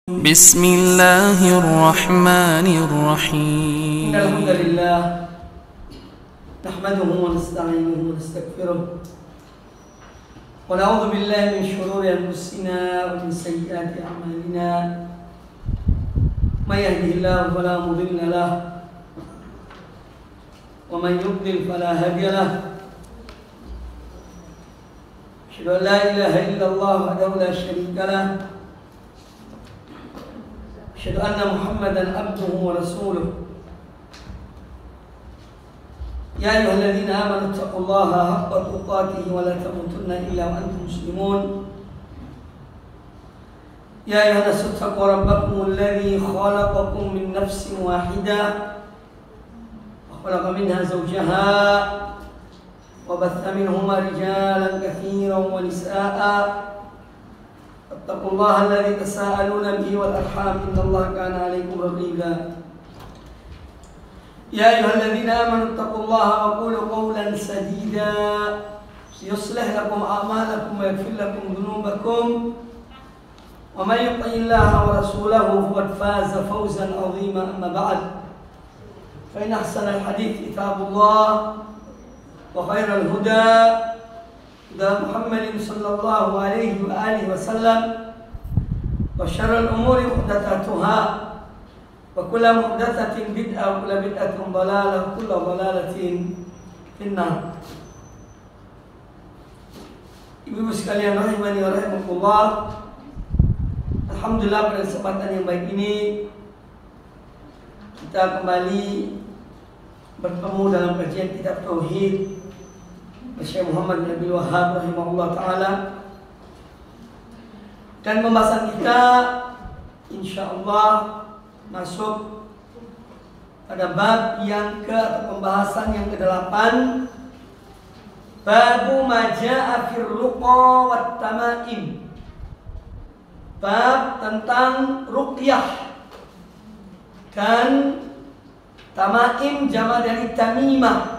بسم الله الرحمن الرحيم إن الحمد لله نحمده ونستعينه ونستغفره ونعوذ بالله من شرور أنفسنا ومن سيئات أعمالنا من يهده الله فلا مضل له ومن يضلل فلا هادي له أشهد أن لا إله إلا الله وحده لا شريك له أشهد أن محمدا عبده ورسوله يا أيها الذين آمنوا اتقوا الله حق تقاته ولا تموتن إلا وأنتم مسلمون يا أيها الناس اتقوا ربكم الذي خلقكم من نفس واحدة وخلق منها زوجها وبث منهما رجالا كثيرا ونساء اتقوا الله الذي تساءلون به والأرحام إن الله كان عليكم رقيبا يا أيها الذين آمنوا اتقوا الله وقولوا قولا سديدا يصلح لكم أعمالكم ويغفر لكم ذنوبكم ومن يطع الله ورسوله فقد فاز فوزا عظيما أما بعد فإن أحسن الحديث كتاب الله وخير الهدى هدى محمد صلى الله عليه وآله وسلم وشر الأمور محدثاتها وكل محدثة بدعة وكل بدعة ضلالة وكل ضلالة في النار. Ibu-ibu sekalian rahimani wa rahimakumullah, alhamdulillah pada kesempatan yang baik ini kita kembali bertemu dalam kajian kitab tauhid Syekh Muhammad bin Abdul Wahhab rahimahullah ta'ala, dan pembahasan kita insyaallah masuk pada bab yang atau pembahasan yang ke-8, babu maja'a fir ruqa wat tamaim, bab tentang ruqyah dan tamaim, jama dari tamimah.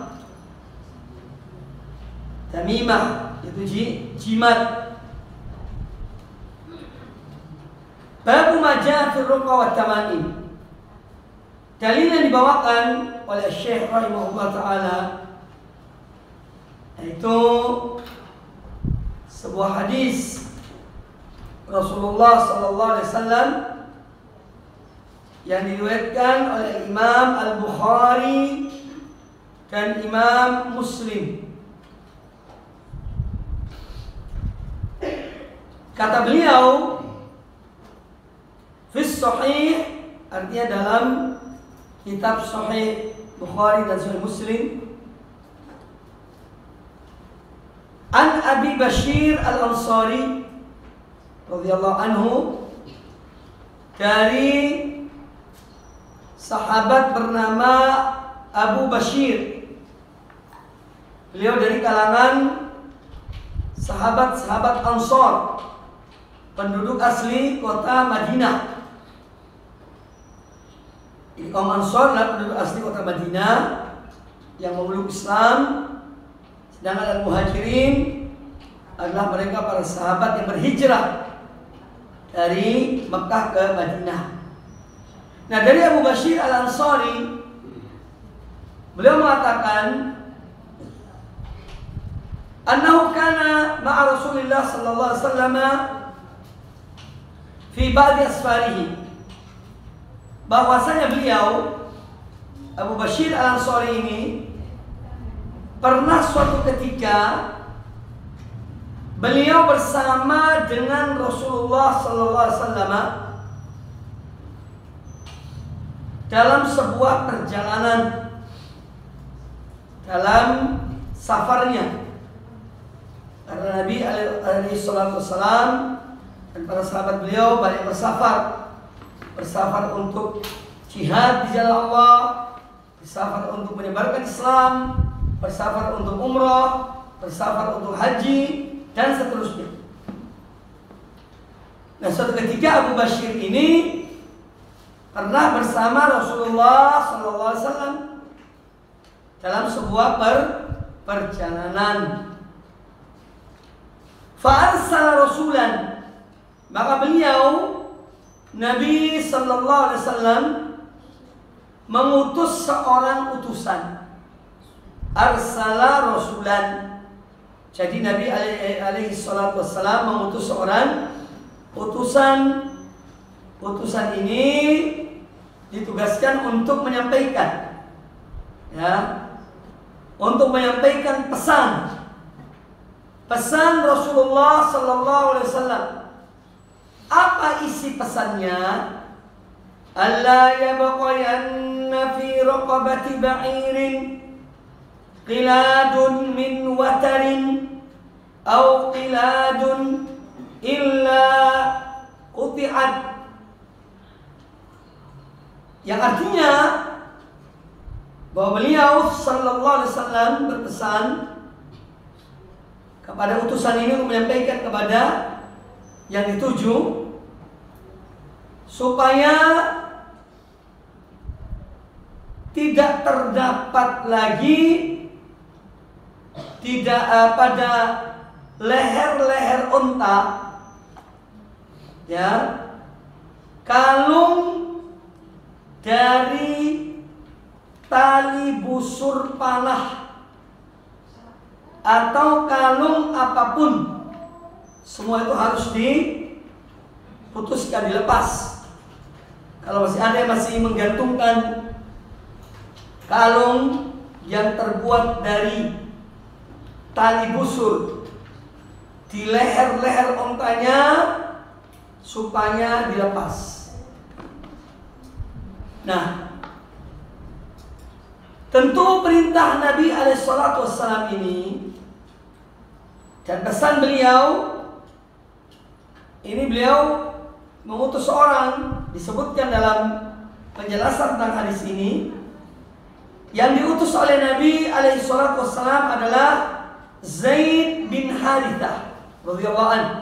Tamimah itu jimat. Babu maja'a fir ruqa wat tamaim. Dalil yang dibawakan oleh Syekh rahimahullah ta'ala yaitu sebuah hadis Rasulullah sallallahu alaihi wasallam yang diriwayatkan oleh Imam Al-Bukhari dan Imam Muslim. Kata beliau, fis sahih, artinya dalam kitab Sahih Bukhari dan Sahih Muslim, an Abi Bashir Al-Ansari radhiyallahu anhu, dari sahabat bernama Abu Bashir. Beliau dari kalangan sahabat-sahabat Ansar, penduduk asli kota Madinah. Jadi kaum Ansar adalah penduduk asli kota Madinah yang memeluk Islam, sedangkan Al-Muhajirin adalah mereka para sahabat yang berhijrah dari Mekah ke Madinah. Nah, dari Abu Bashir Al-Ansari, beliau mengatakan annahu kana ma'a Rasulillah sallallahu alaihi wasallam fi ba'di asfarihi, bahwasanya beliau Abu Bashir Al-Ansari ini pernah suatu ketika beliau bersama dengan Rasulullah sallallahu alaihi wasallam dalam sebuah perjalanan, dalam safarnya. Karena Nabi alaihi salatu wasallam dan para sahabat beliau banyak bersafar untuk jihad di jalan Allah, bersafar untuk menyebarkan Islam, bersafar untuk umrah, bersafar untuk haji, dan seterusnya. Nah, suatu ketika Abu Bashir ini pernah bersama Rasulullah SAW dalam sebuah perjalanan. Fa'arsala rasulan, maka beliau Nabi Sallallahu Alaihi Wasallam mengutus seorang utusan, arsala rasulan. Jadi Nabi alaihi salatu wassalam mengutus seorang utusan. Utusan ini ditugaskan untuk menyampaikan, ya, untuk menyampaikan pesan Rasulullah Sallallahu Alaihi Wasallam. Apa isi pesannya? Alla yabqayanna fi raqabati ba'irin qiladun min watarin aw qiladun illa quti'at. Yang artinya bahwa beliau Sallallahu Alaihi Wasallam berpesan kepada utusan ini untuk menyampaikan kepada yang dituju supaya tidak terdapat lagi pada leher-leher unta, ya, kalung dari tali busur panah atau kalung apapun. Semua itu harus diputuskan, dilepas. Kalau masih ada yang masih menggantungkan kalung yang terbuat dari tali busur di leher-leher ontanya, supaya dilepas. Nah, tentu perintah Nabi alaihissalam ini dan pesan beliau ini, beliau mengutus seorang, disebutkan dalam penjelasan tentang hadis ini, yang diutus oleh Nabi alaihissalam adalah Zaid bin Harithah radhiyallahu anhu.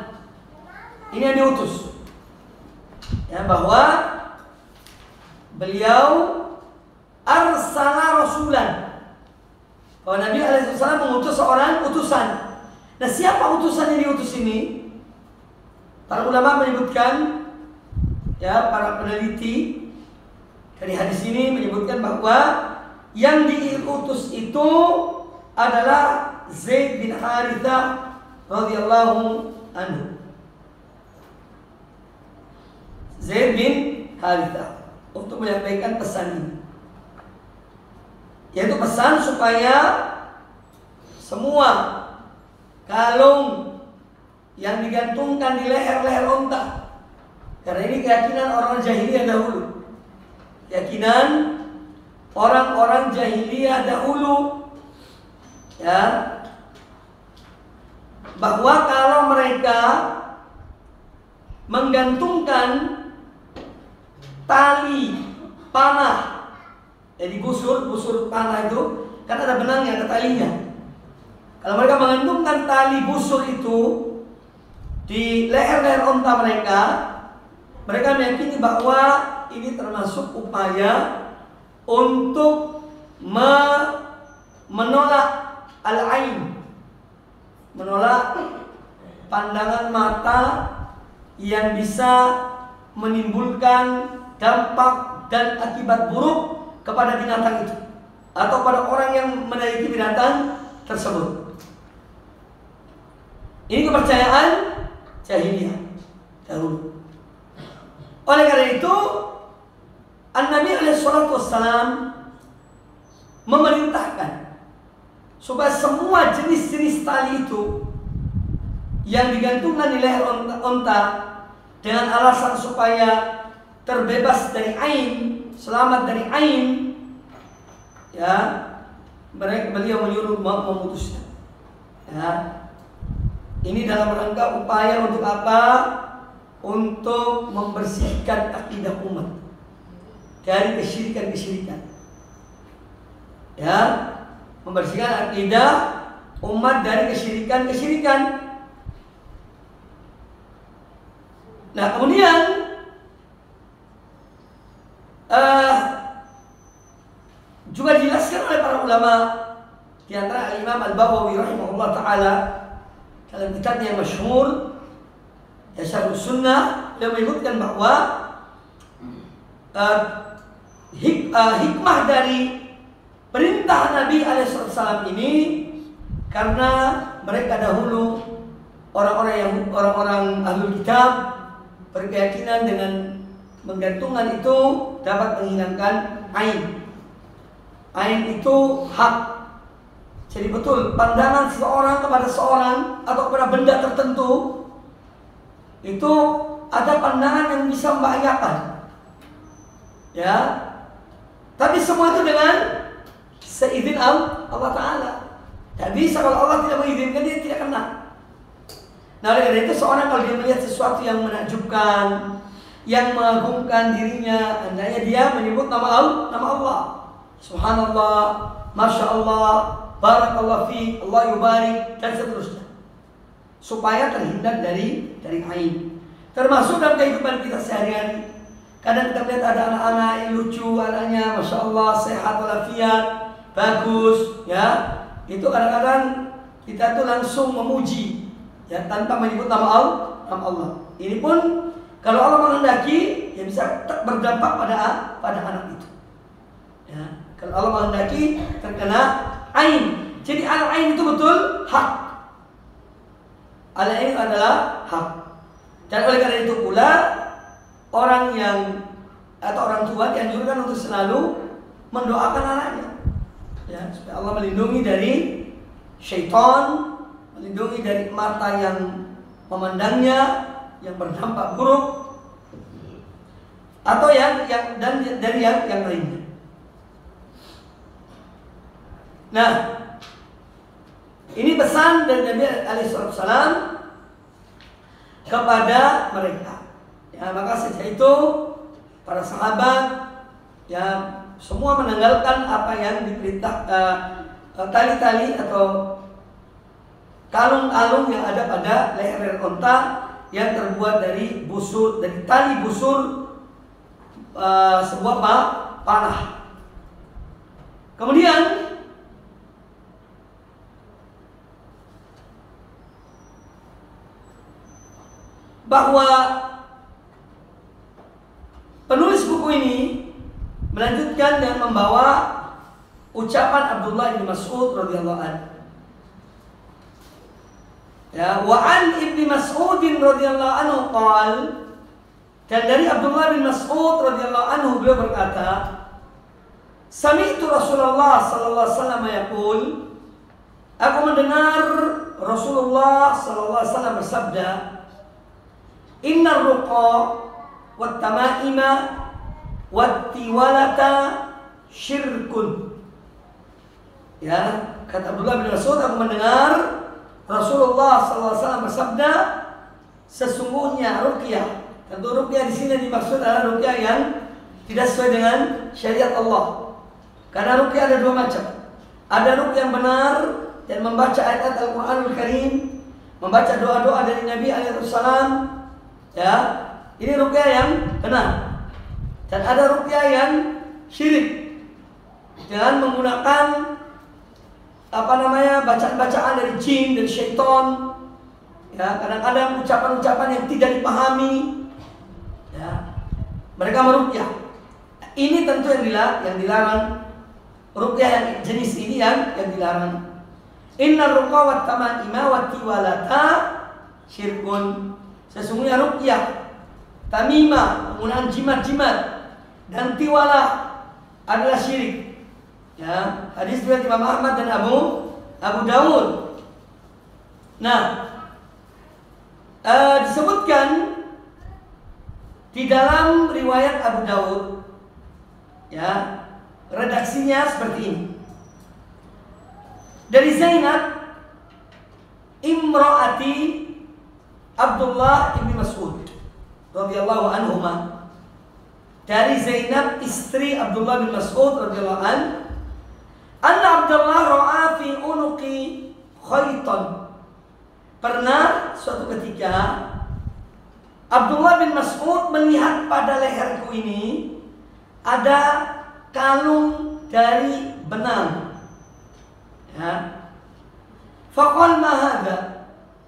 Ini yang diutus, ya, bahwa beliau arsala rasulan, bahwa Nabi alaihissalam mengutus seorang utusan. Nah, siapa utusan yang diutus ini? Para ulama menyebutkan, ya, para peneliti dari hadis ini menyebutkan bahwa yang diutus itu adalah Zaid bin Harithah radhiyallahu anhu. Zaid bin Harithah untuk menyampaikan pesan ini, yaitu pesan supaya semua kalung yang digantungkan di leher-leher unta, karena ini keyakinan orang jahiliyah dahulu, keyakinan orang-orang jahiliyah dahulu, ya, bahwa kalau mereka menggantungkan tali panah, jadi busur panah itu kan ada benangnya, ada talinya. Kalau mereka menggantungkan tali busur itu di leher-leher unta mereka meyakini bahwa ini termasuk upaya untuk menolak al-ain, menolak pandangan mata yang bisa menimbulkan dampak dan akibat buruk kepada binatang itu atau pada orang yang menaiki binatang tersebut. Ini kepercayaan jahiliyah dahulu. Oleh karena itu, An-Nabi alaihissalam memerintahkan supaya semua jenis-jenis tali itu yang digantungkan di leher unta dengan alasan supaya terbebas dari ain, selamat dari ain, ya, beliau menyuruh memutuskan, ya. Ini dalam rangka upaya untuk apa? Untuk membersihkan akidah umat dari kesyirikan-kesyirikan, ya, membersihkan akidah umat dari kesyirikan-kesyirikan. Nah, kemudian juga dijelaskan oleh para ulama, di antara Imam Al-Baghawi rahimahullah taala dalam kitabnya yang masyhur, ya, Syarh Sunnah, dia menyebutkan bahwa hikmah dari perintah Nabi alaihissalam ini, karena mereka dahulu orang-orang ahlul kitab berkeyakinan dengan menggantungan itu dapat menghilangkan ain. Ain itu hak. Jadi betul, pandangan seseorang kepada seorang atau kepada benda tertentu itu ada pandangan yang bisa membahayakan. Ya. Tapi semua itu dengan seizin Allah Ta'ala. Tidak bisa kalau Allah tidak mengizinkan, dia tidak kena. Nah, oleh karena itu seorang kalau dia melihat sesuatu yang menakjubkan, yang mengagumkan dirinya, hendaknya dia menyebut nama Allah. Subhanallah, Masya Allah, Barakallah fi, Allah yubarik, dan seterusnya, supaya terhindar dari ain. Termasuk dalam kehidupan kita sehari-hari. Kadang kita lihat ada anak-anak yang lucu, anaknya Masya Allah, sehat walafiat, bagus, ya. Itu kadang-kadang kita tuh langsung memuji, ya, tanpa menyebut nama Allah. Ini pun kalau Allah menghendaki, ya bisa berdampak pada anak itu. Ya, kalau Allah menghendaki terkena ain. Jadi al-ain itu betul hak. Al-ain adalah hak. Dan oleh karena itu pula orang yang atau orang tua dianjurkan untuk selalu mendoakan anaknya, ya, supaya Allah melindungi dari syaitan, melindungi dari mata yang memandangnya yang berdampak buruk, atau yang dari yang lainnya. Nah, ini pesan dari Nabi alaihissalam kepada mereka. Ya, maka sejak itu para sahabat, ya, semua menanggalkan apa yang diperintah, tali-tali atau kalung-kalung yang ada pada leher unta yang terbuat dari busur, dari tali busur sebuah panah. Kemudian bahwa penulis buku ini melanjutkan dan membawa ucapan Abdullah bin Mas'ud radhiyallahu anhu. Ya, wa an Ibnu Mas'ud radhiyallahu anhu qaal, dan dari Abdullah bin Mas'ud radhiyallahu anhu beliau berkata, sami'tu Rasulullah sallallahu alaihi wasallam yaqul, aku mendengar Rasulullah sallallahu alaihi wasallam bersabda, innar ruqa wat tamaima wat tiwalata syirkun. Ya, kata Abdullah bin Mas'ud, aku mendengar Rasulullah SAW bersabda, sesungguhnya ruqyah, tentu ruqyah di sini dimaksud adalah ruqyah yang tidak sesuai dengan syariat Allah. Karena ruqyah ada dua macam. Ada ruqyah yang benar dan membaca ayat Al-Qur'anul Karim, membaca doa-doa dari Nabi alaihissalam. Ya, ini ruqyah yang benar. Dan ada ruqyah yang syirik dengan menggunakan bacaan-bacaan dari jin, dari syaitan. Ya, kadang-kadang ucapan-ucapan yang tidak dipahami. Ya, mereka meruqyah. Ini tentu yang dilarang. Ruqyah yang jenis ini yang dilarang. Inna ruqa wat tamaima wat tiwalata syirkun. Sesungguhnya ruqyah, tamimah, penggunaan jimat-jimat, dan tiwalah adalah syirik. Ya, hadis riwayat Imam Ahmad dan Abu Dawud. Nah, disebutkan di dalam riwayat Abu Dawud, ya, redaksinya seperti ini. Dari Zainab imraati Abdullah ibn Mas'ud radhiyallahu anhuma, dari Zainab istri Abdullah bin Mas'ud radhiyallahu anhu, anna Abdullah ra'a fi unuqi khaytan. Pernah suatu ketika Abdullah bin Mas'ud melihat pada leherku ini ada kalung dari benang. Ya. Faqal ma hadha?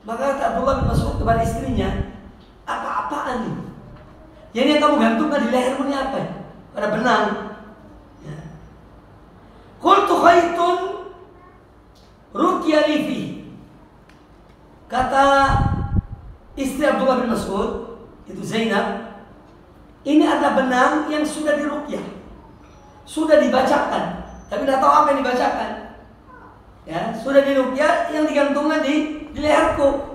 Maka kata Abdullah bin Mas'ud kepada istrinya, apa-apaan ini? Yang kamu gantungkan di lehermu ini apa? pada benang. Ya. Qultu khaitun ruqya li fi. Kata istri Abdullah bin Mas'ud, itu Zainab, ini ada benang yang sudah diruqyah, sudah dibacakan, tapi tidak tahu apa yang dibacakan. Ya, sudah diruqyah yang digantungkan di leherku.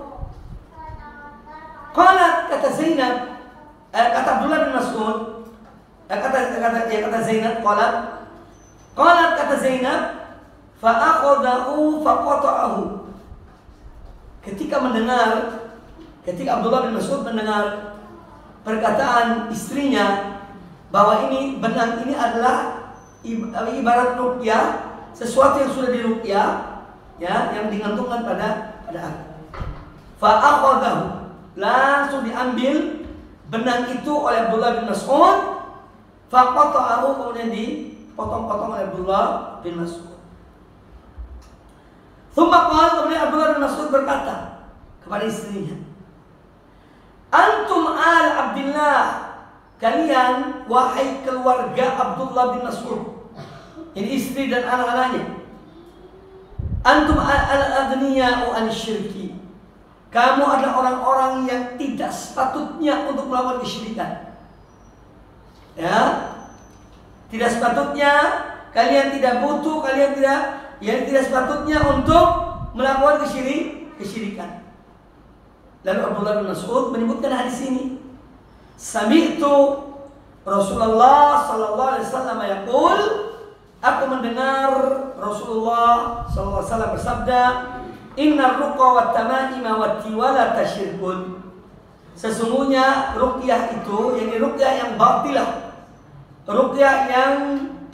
Qalat, kata Zainab, kata Abdullah bin Mas'ud, kata Zainab, qalat kata Zainab, fa akhadahu fa qata'ahu. Ketika Abdullah bin Mas'ud mendengar perkataan istrinya bahwa ini benang ini adalah ibarat ruqyah, sesuatu yang sudah diruqyah, ya, yang digantungkan pada aku. Fa akhadahu, langsung diambil benang itu oleh Abdullah bin Mas'ud. Fa qata'ahu, kemudian dipotong-potong oleh Abdullah bin Mas'ud. Tsumma qala, kemudian Abdullah bin Mas'ud berkata kepada istrinya, antum al Abdullah, kalian wahai keluarga Abdullah bin Mas'ud, ini istri dan anak-anaknya, antum al-aghniya'u an-syirki, kamu adalah orang-orang yang tidak sepatutnya untuk melakukan kesyirikan. Ya, tidak sepatutnya, kalian tidak butuh, yang tidak sepatutnya untuk melakukan kesyirikan. Lalu Abdullah bin Mas'ud menyebutkan hadis ini. Sami'tu Rasulullah sallallahu alaihi wasallam yaqul, aku mendengar Rasulullah sallallahu alaihi wasallam bersabda, innar ruqa wat tamaima wat tiwala tasyirkun. Sesungguhnya ruqyah itu, yakni ruqyah yang batilah, ruqyah yang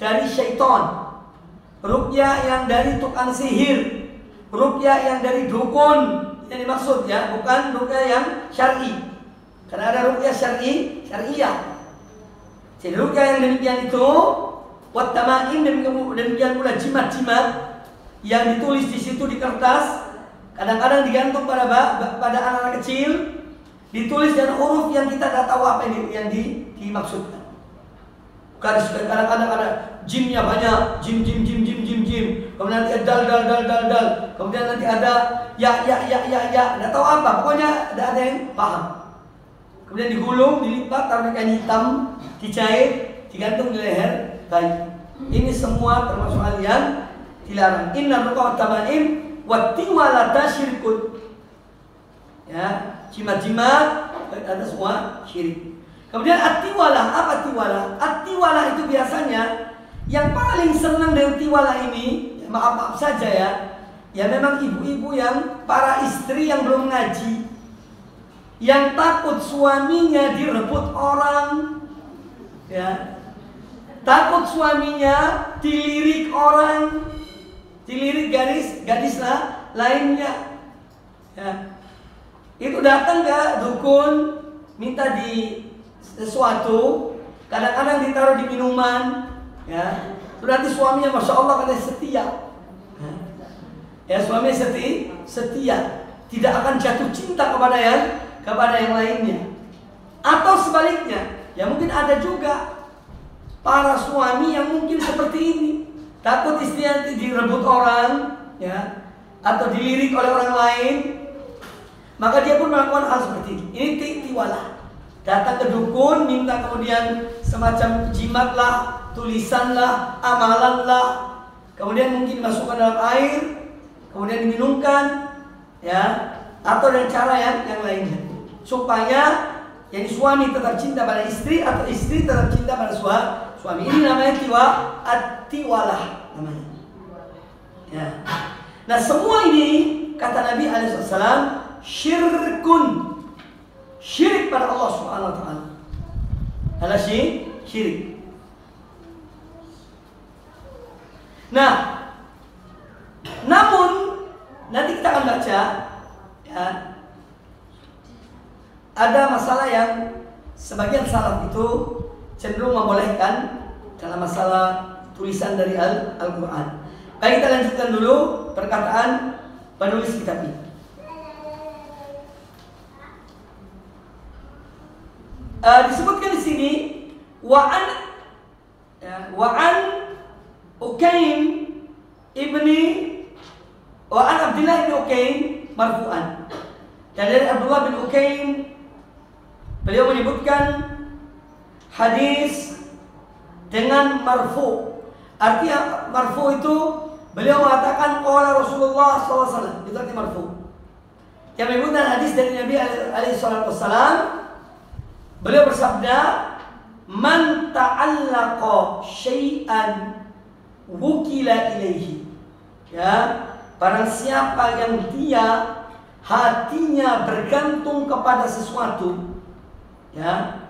dari syaitan, ruqyah yang dari tukang sihir, ruqyah yang dari dukun, yang dimaksud ya, bukan ruqyah yang syar'i. Karena ada ruqyah syariah. Jadi ruqyah yang demikian itu, wat tamaim, demikian pula jimat-jimat yang ditulis di situ di kertas, kadang-kadang digantung pada anak-anak kecil, ditulis dengan huruf yang kita tidak tahu apa yang dimaksudkan. Kadang-kadang ada jimnya banyak, jim. Kemudian nanti ada dal. Kemudian nanti ada ya. Tidak tahu apa, pokoknya tidak ada yang paham. Kemudian digulung, dilipat, taruh kain hitam, dijahit, digantung di leher bayi. Ini semua termasuk hal yang dilarang. Inna ruqa tamaim wa tiwala tasyirkun. Ya, jimat-jimat ada semua syirik. Kemudian at-tiwalah, apa tiwalah? At-tiwalah itu biasanya yang paling senang dengan tiwalah ini, ya maaf saja ya memang ibu-ibu yang para istri yang belum ngaji, yang takut suaminya direbut orang, ya, takut suaminya dilirik orang, dilirik gadis lainnya, ya. Itu datang ke dukun, minta di sesuatu, kadang-kadang ditaruh di minuman, ya. Berarti suaminya masya Allah katanya setia, ya, suami setia, tidak akan jatuh cinta kepada yang lainnya. Atau sebaliknya, ya mungkin ada juga para suami yang mungkin seperti ini, takut istrinya direbut orang, ya, atau dilirik oleh orang lain, maka dia pun melakukan hal seperti ini. Ini tiwalah. Datang ke dukun, minta kemudian semacam jimat lah, tulisan lah, amalan lah, kemudian mungkin dimasukkan dalam air, kemudian diminumkan, ya, atau dengan cara yang lainnya, supaya yang suami tetap cinta pada istri atau istri tetap cinta pada suami. Ini namanya tiwalah namanya. Ya. Nah semua ini kata Nabi alaihissalam syirkun. Syirik pada Allah Subhanahu wa taala. Adalah syirik. Nah, namun nanti kita akan baca, ya, ada masalah yang sebagian salaf itu cenderung membolehkan dalam masalah tulisan dari Al-Quran. Baik, kita lanjutkan dulu perkataan penulis kitab ini. Disebutkan di sini wa an Ukaim wa an Abdullah bin Ukaim marfu'an. Dan dari Abdullah bin Ukaim beliau menyebutkan hadis dengan marfu. Artinya marfu itu beliau mengatakan qala Rasulullah SAW. Itu arti marfu. Yang menyebutkan hadis dari Nabi alaihi salatu wassalam, beliau bersabda, "Man ta'allaqa syai'an wukila ilaihi." Ya, barang siapa yang dia hatinya bergantung kepada sesuatu, ya,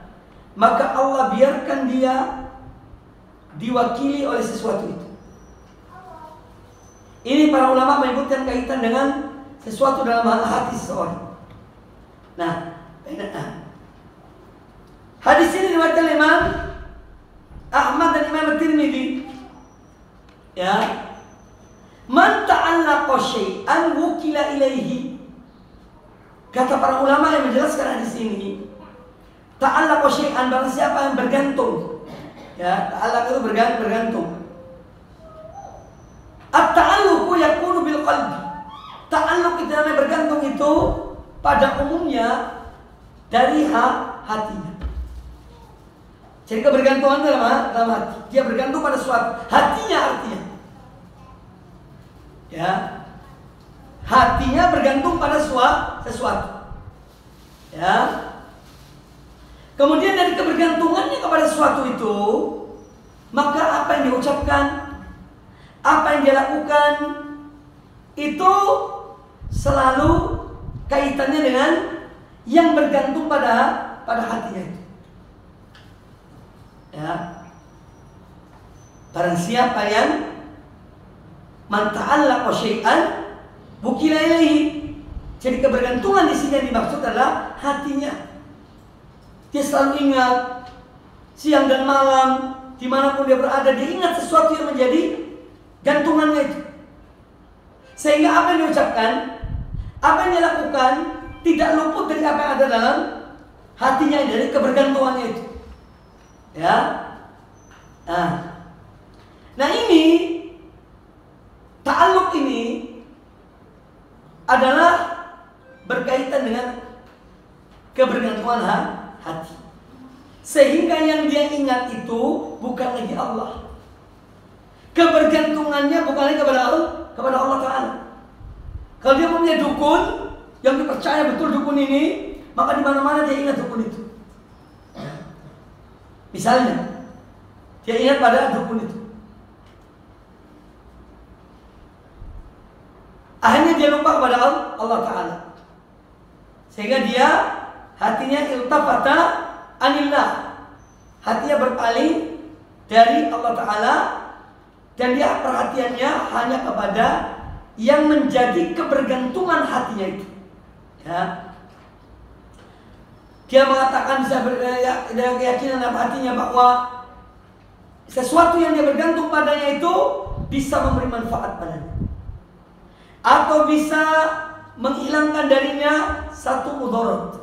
maka Allah biarkan dia diwakili oleh sesuatu itu. Ini para ulama menyebutkan kaitan dengan sesuatu dalam hati seseorang. Nah, hadis ini diriwayatkan Imam Ahmad dan Imam Tirmidzi. Ya, man ta'allaqa syai'an wukila ilaihi. Kata para ulama yang menjelaskan hadis ini, ta'allaqa syai'an, barang siapa yang bergantung. Ya, ta'allaq itu bergantung. At-ta'alluqu yakunu bil qalbi. Ta'alluq itu namanya bergantung itu pada umumnya dari hatinya. Jadi kebergantungan dalam hati. Dia bergantung pada suatu. Hatinya artinya. Ya. Hatinya bergantung pada sesuatu. Ya. Kemudian dari kebergantungannya kepada sesuatu itu, maka apa yang diucapkan, apa yang dia lakukan, itu selalu kaitannya dengan yang bergantung pada hatinya itu. Ya. Barang siapa yang man ta'allaqa syai'an wukila ilaihi. Jadi kebergantungan di sini yang dimaksud adalah hatinya. Dia selalu ingat siang dan malam, dimanapun dia berada, dia ingat sesuatu yang menjadi gantungannya itu. Sehingga apa yang diucapkan, apa yang dia lakukan, tidak luput dari apa yang ada dalam hatinya, dari kebergantungannya itu. Ya. Nah ini ta'alluq ini adalah berkaitan dengan kebergantungan hati. Sehingga yang dia ingat itu bukan lagi Allah. Kebergantungannya bukan lagi kepada Allah Ta'ala. Kalau dia punya dukun yang dipercaya betul dukun ini, maka di mana-mana dia ingat dukun itu. Misalnya, dia ingat pada dukun itu. Akhirnya dia lupa kepada Allah Ta'ala. Sehingga dia hatinya iltafata anillah. Hatinya berpaling dari Allah Ta'ala. Dan dia perhatiannya hanya kepada yang menjadi kebergantungan hatinya itu. Ya. Dia mengatakan dengan keyakinan dalam hatinya bahwa sesuatu yang dia bergantung padanya itu bisa memberi manfaat padanya, atau bisa menghilangkan darinya satu mudarat.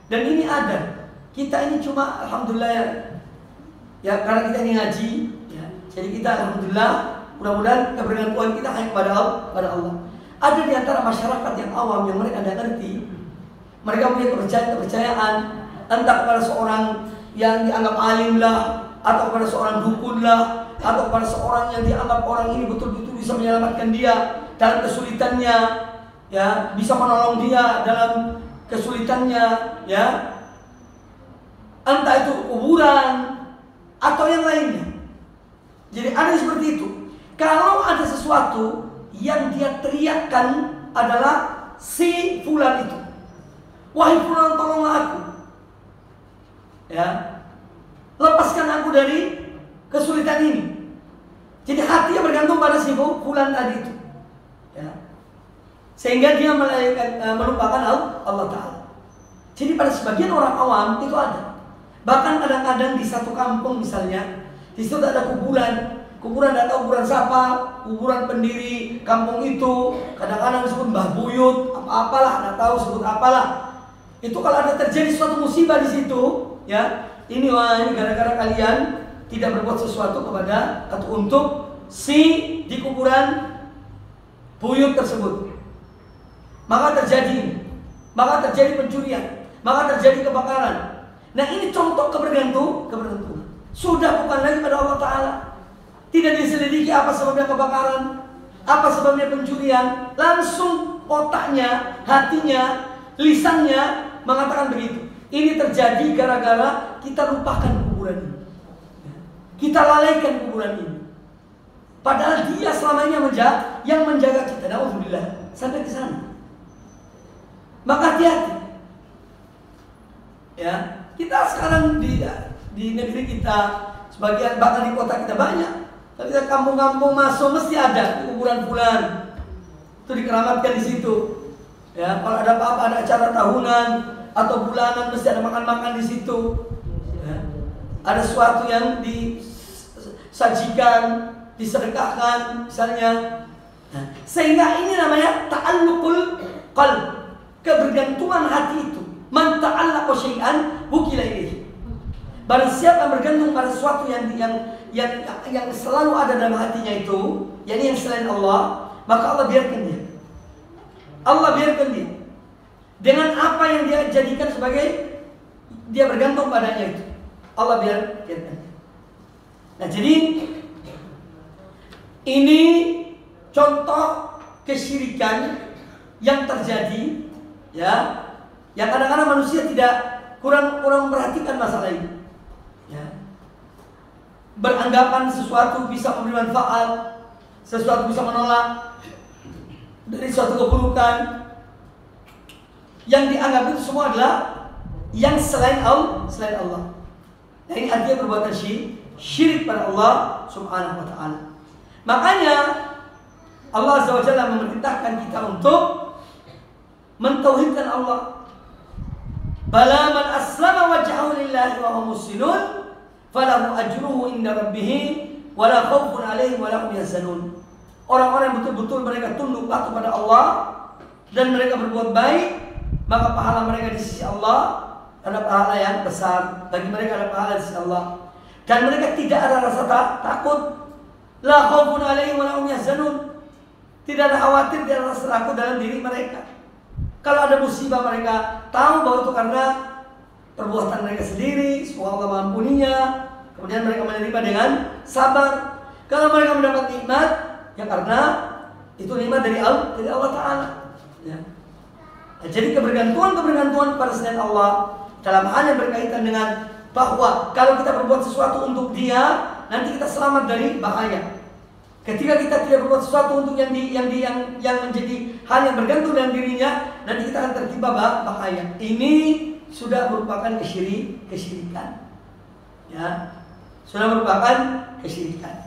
Dan ini ada. Kita ini cuma alhamdulillah ya karena kita ini ngaji, ya. Jadi kita alhamdulillah, mudah-mudahan kebergantungan kita hanya kepada Allah. Ada di antara masyarakat yang awam yang mereka tidak ngerti. Mereka punya kepercayaan entah kepada seorang yang dianggap alim lah, atau kepada seorang dukun lah, atau kepada seorang yang dianggap orang ini betul-betul bisa menyelamatkan dia dalam kesulitannya, ya, bisa menolong dia dalam kesulitannya, ya. Entah itu kuburan atau yang lainnya. Jadi ada seperti itu. Kalau ada sesuatu yang dia teriakkan adalah si fulan itu, wahai fulan, tolonglah aku, ya, lepaskan aku dari kesulitan ini. Jadi hatinya bergantung pada si fulan tadi itu, ya. Sehingga dia melupakan Allah Ta'ala. Jadi pada sebagian orang awam itu ada. Bahkan kadang-kadang di satu kampung misalnya, di situ ada kuburan tidak tahu kuburan siapa, kuburan pendiri kampung itu, kadang-kadang disebut Mbah Buyut, apa-apalah, tidak tahu sebut apalah. Itu kalau ada terjadi suatu musibah di situ, ya, ini gara-gara kalian, tidak berbuat sesuatu kepada atau untuk si di kuburan buyut tersebut, maka terjadi pencurian, maka terjadi kebakaran. Nah, ini contoh kebergantungan. Sudah bukan lagi pada Allah Ta'ala. Tidak diselidiki apa sebabnya kebakaran, apa sebabnya pencurian. Langsung otaknya, hatinya, lisannya mengatakan begitu. Ini terjadi gara-gara kita lupakan kuburan ini, kita lalaikan kuburan ini. Padahal dia selama ini yang menjaga kita. Alhamdulillah sampai ke sana. Maka hati-hati. Ya, kita sekarang di negeri kita, sebagian bahkan di kota kita banyak. Kalau kita kampung-kampung masuk mesti ada kuburan fulan. Itu dikeramatkan di situ. Ya, kalau ada apa-apa, ada acara tahunan atau bulanan mesti ada makan-makan di situ. Ya. Ada sesuatu yang disajikan, disedekahkan misalnya. Nah, sehingga ini namanya ta'alluqul qalb, kebergantungan hati itu. Man ta'allaqa syai'an wukila ilaihi. Barang siapa yang bergantung pada sesuatu yang selalu ada dalam hatinya itu, yakni yang selain Allah, maka Allah biarkan dia. Allah biarkan dia dengan apa yang dia jadikan sebagai dia bergantung padanya itu. Allah biarkan. Nah, jadi ini contoh kesyirikan yang terjadi, ya, yang kadang-kadang manusia tidak kurang memperhatikan masalah ini. Ya. Beranggapan sesuatu bisa memberi manfaat, sesuatu bisa menolak dari suatu keburukan. Yang dianggap itu semua adalah yang selain Allah. Nah, ini artinya perbuatan syirik pada Allah Subhanahu wa ta'ala. Makanya Allah Azza wa Jalla memerintahkan kita untuk mentauhidkan Allah. Bala man aslama wajhahu lillahi wa huwa muhsinun falahu ajruhu inda rabbih wa la khaufun 'alaihim wa la hum yahzanun. Orang-orang yang betul-betul mereka tunduk patuh pada Allah dan mereka berbuat baik, maka pahala mereka di sisi Allah ada pahala yang besar. Bagi mereka ada pahala di sisi Allah. Dan mereka tidak ada rasa takut. La khaufun 'alaihim wa la hum yahzanun. Tidak ada khawatir, tidak ada rasa takut dalam diri mereka. Kalau ada musibah mereka tahu bahwa itu karena perbuatan mereka sendiri, semoga Allah mengampuninya. Kemudian mereka menerima dengan sabar. Kalau mereka mendapat nikmat, ya karena itu nikmat dari Allah Ta'ala. Ya. Nah, jadi kebergantungan pada selain Allah dalam hal yang berkaitan dengan bahwa kalau kita berbuat sesuatu untuk Dia, nanti kita selamat dari bahaya. Ketika kita tidak berbuat sesuatu untuk yang menjadi hal yang bergantung dalam dirinya, nanti kita akan tertimpa bahaya. Ini sudah merupakan kesyirikan. Ya, sudah merupakan kesyirikan.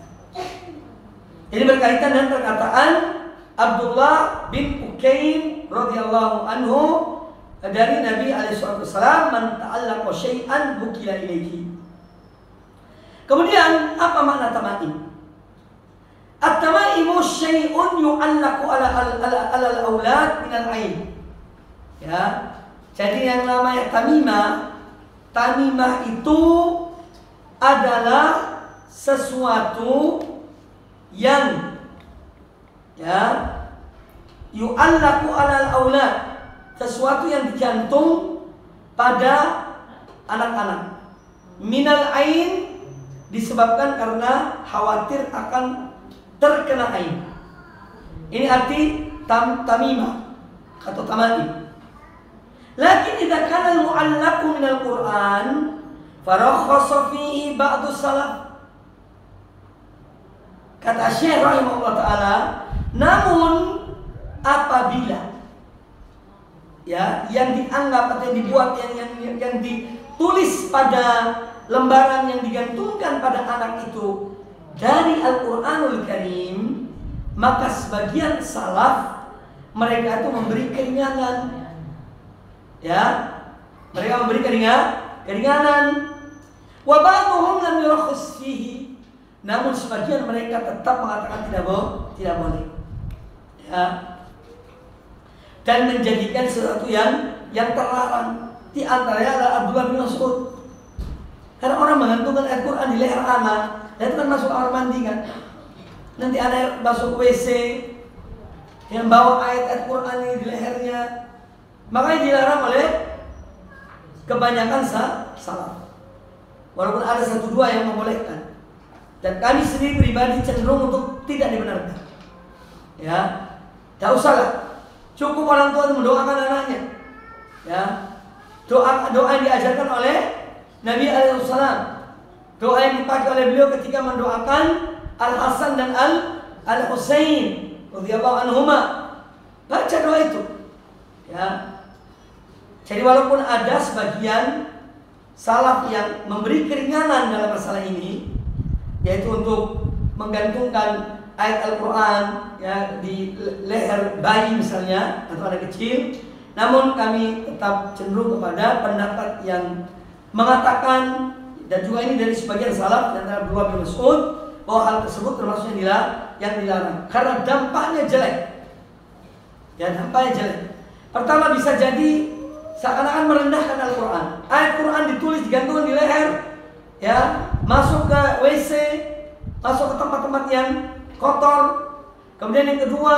Ini berkaitan dengan perkataan Abdullah bin Ukaim radhiyallahu anhu dari Nabi alaihi wasallam, man ta'allaqa syai'an wukila ilaihi. Kemudian apa makna tamaim? At-tamaimu syai'un yu'allaqu ala al-aulad min al-'ain. Ya. Jadi yang namanya tamimah itu adalah sesuatu yang yu'allaqu ala al-aulad, sesuatu yang digantung pada anak-anak. Minal ain disebabkan karena khawatir akan terkena ain. Ini arti tamimah atau tamaim. Lakin idza kana al-mu'allaqu min al-Qur'an farakhasa fihi ba'du salaf. Kata Syekh rahimahullah taala, namun apabila yang dianggap atau yang dibuat yang ditulis pada lembaran yang digantungkan pada anak itu dari Al-Quranul Karim, maka sebagian salaf mereka itu memberi keringanan. Ya, mereka memberi keringanan. Wa ba'dhum lam yurakhis fihi. Namun sebagian mereka tetap mengatakan tidak boleh. Ya. Dan menjadikan sesuatu yang terlarang. Di antaranya adalah Abdullah bin Mas'ud. Karena orang menggantungkan ayat Quran di leher anak, itu kan masuk kamar mandi kan. Nanti anak masuk WC yang bawa ayat-ayat Quran ini di lehernya. Makanya dilarang oleh kebanyakan salaf. Walaupun ada satu dua yang membolehkan. Dan kami sendiri pribadi cenderung untuk tidak dibenarkan. Ya, tak usahlah. Cukup orang tua mendoakan anaknya. Ya, doa yang diajarkan oleh Nabi Alaihissalam. Doa yang dipakai oleh beliau ketika mendoakan Al Hasan dan Al Husain radhiyallahu anhuma. Baca doa itu. Ya. Jadi walaupun ada sebagian salaf yang memberi keringanan dalam masalah ini, yaitu untuk menggantungkan ayat Al-Quran ya, di leher bayi misalnya atau anak kecil, namun kami tetap cenderung kepada pendapat yang mengatakan, dan juga ini dari sebagian salaf dan Abdullah bin Mas'ud, bahwa hal tersebut termasuk yang dilarang karena dampaknya jelek. Ya, dampaknya jelek. Pertama, bisa jadi seakan-akan merendahkan Al-Quran. Ayat Quran ditulis digantungkan di leher, ya, masuk ke WC, masuk ke tempat-tempat yang kotor. Kemudian yang kedua,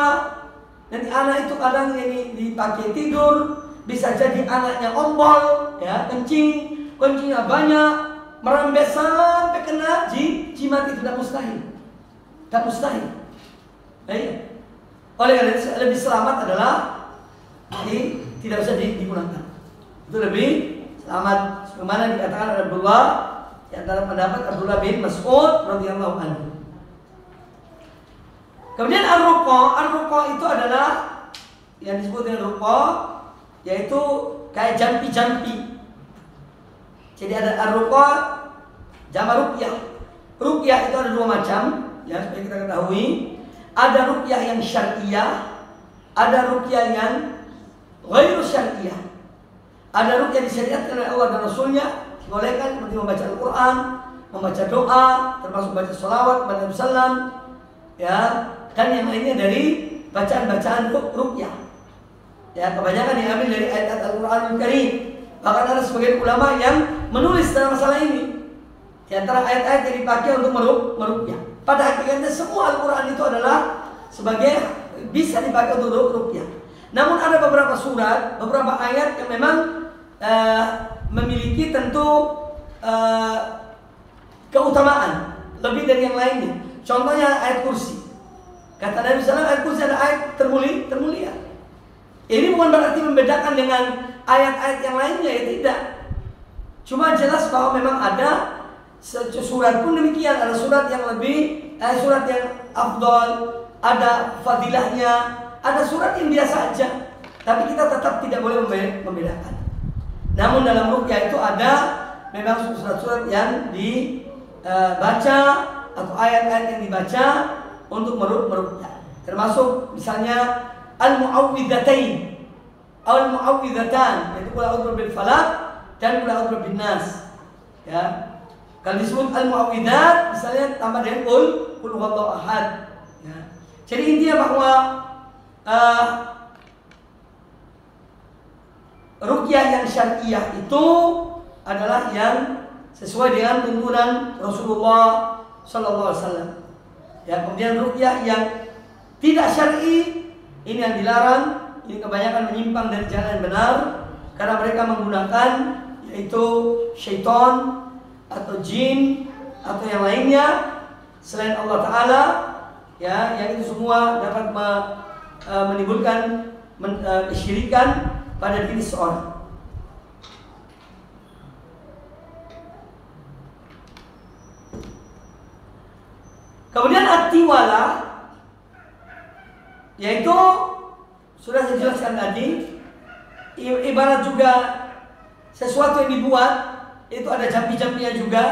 nanti anak itu kadang ini dipakai tidur, bisa jadi anaknya ombol, ya, kencingnya banyak, merembes sampai kena jimat, itu tidak mustahil. Tak mustahil. Iya. Oleh karena itu lebih selamat adalah tidak usah digunakan. Itu lebih selamat. Sebagaimana dikatakan oleh Abdullah, di antara pendapat Abdullah bin Mas'ud radhiyallahu anhu. Kemudian ar-ruqa itu adalah yang disebut dengan ruqa, yaitu kayak jampi-jampi. Jadi ada ar-ruqa, jama ruqyah. Ruqyah itu ada dua macam, ya, supaya kita ketahui. Ada ruqyah yang syar'iyah, ada ruqyah yang ghairu syar'iyah. Ada ruqyah disyariatkan oleh Allah dan Rasulnya, dibolehkan seperti membaca Al-Quran, membaca doa, termasuk baca sholawat, baca salam, ya, dan yang lainnya dari bacaan-bacaan ruqyah. Ya, kebanyakan diambil dari ayat Al-Quranul Karim. Bahkan ada sebagian ulama yang menulis dalam masalah ini. Di antara ayat-ayat yang dipakai untuk meruqyah. Pada hakikatnya semua Al-Quran itu adalah sebagai bisa dipakai untuk ruqyah. Namun ada beberapa surat, beberapa ayat yang memang memiliki tentu keutamaan lebih dari yang lainnya. Contohnya ayat kursi. Kata Nabi SAW, ayat kursi adalah ayat termulia. Ini bukan berarti membedakan dengan ayat-ayat yang lainnya, ya tidak. Cuma jelas bahwa memang ada surat pun demikian, ada surat yang lebih, surat yang afdol, ada fadilahnya, ada surat yang biasa aja. Tapi kita tetap tidak boleh membedakan. Namun dalam ruqyah itu ada memang surat-surat yang dibaca atau ayat-ayat yang dibaca untuk meruqyah. Termasuk misalnya al-mu'awwidzatain, al-mu'awwidzatan, yaitu qul a'udzu birabbil falaq dan qul a'udzu birabbin nas. Ya. Kalau disebut al-mu'awwidzat, misalnya tambah dengan qul huwallahu ahad. Ya. Jadi intinya bahwa ruqyah yang syar'iyah itu adalah yang sesuai dengan tuntunan Rasulullah sallallahu alaihi wasallam. Ya, kemudian ruqyah yang tidak syar'i ini yang dilarang, ini kebanyakan menyimpang dari jalan yang benar karena mereka menggunakan yaitu syaitan atau jin atau yang lainnya selain Allah Ta'ala, ya, yang itu semua dapat menimbulkan kesyirikan pada diri seorang. Kemudian at-tiwala, yaitu sudah saya jelaskan tadi, ibarat juga sesuatu yang dibuat, itu ada jampi-jampinya juga.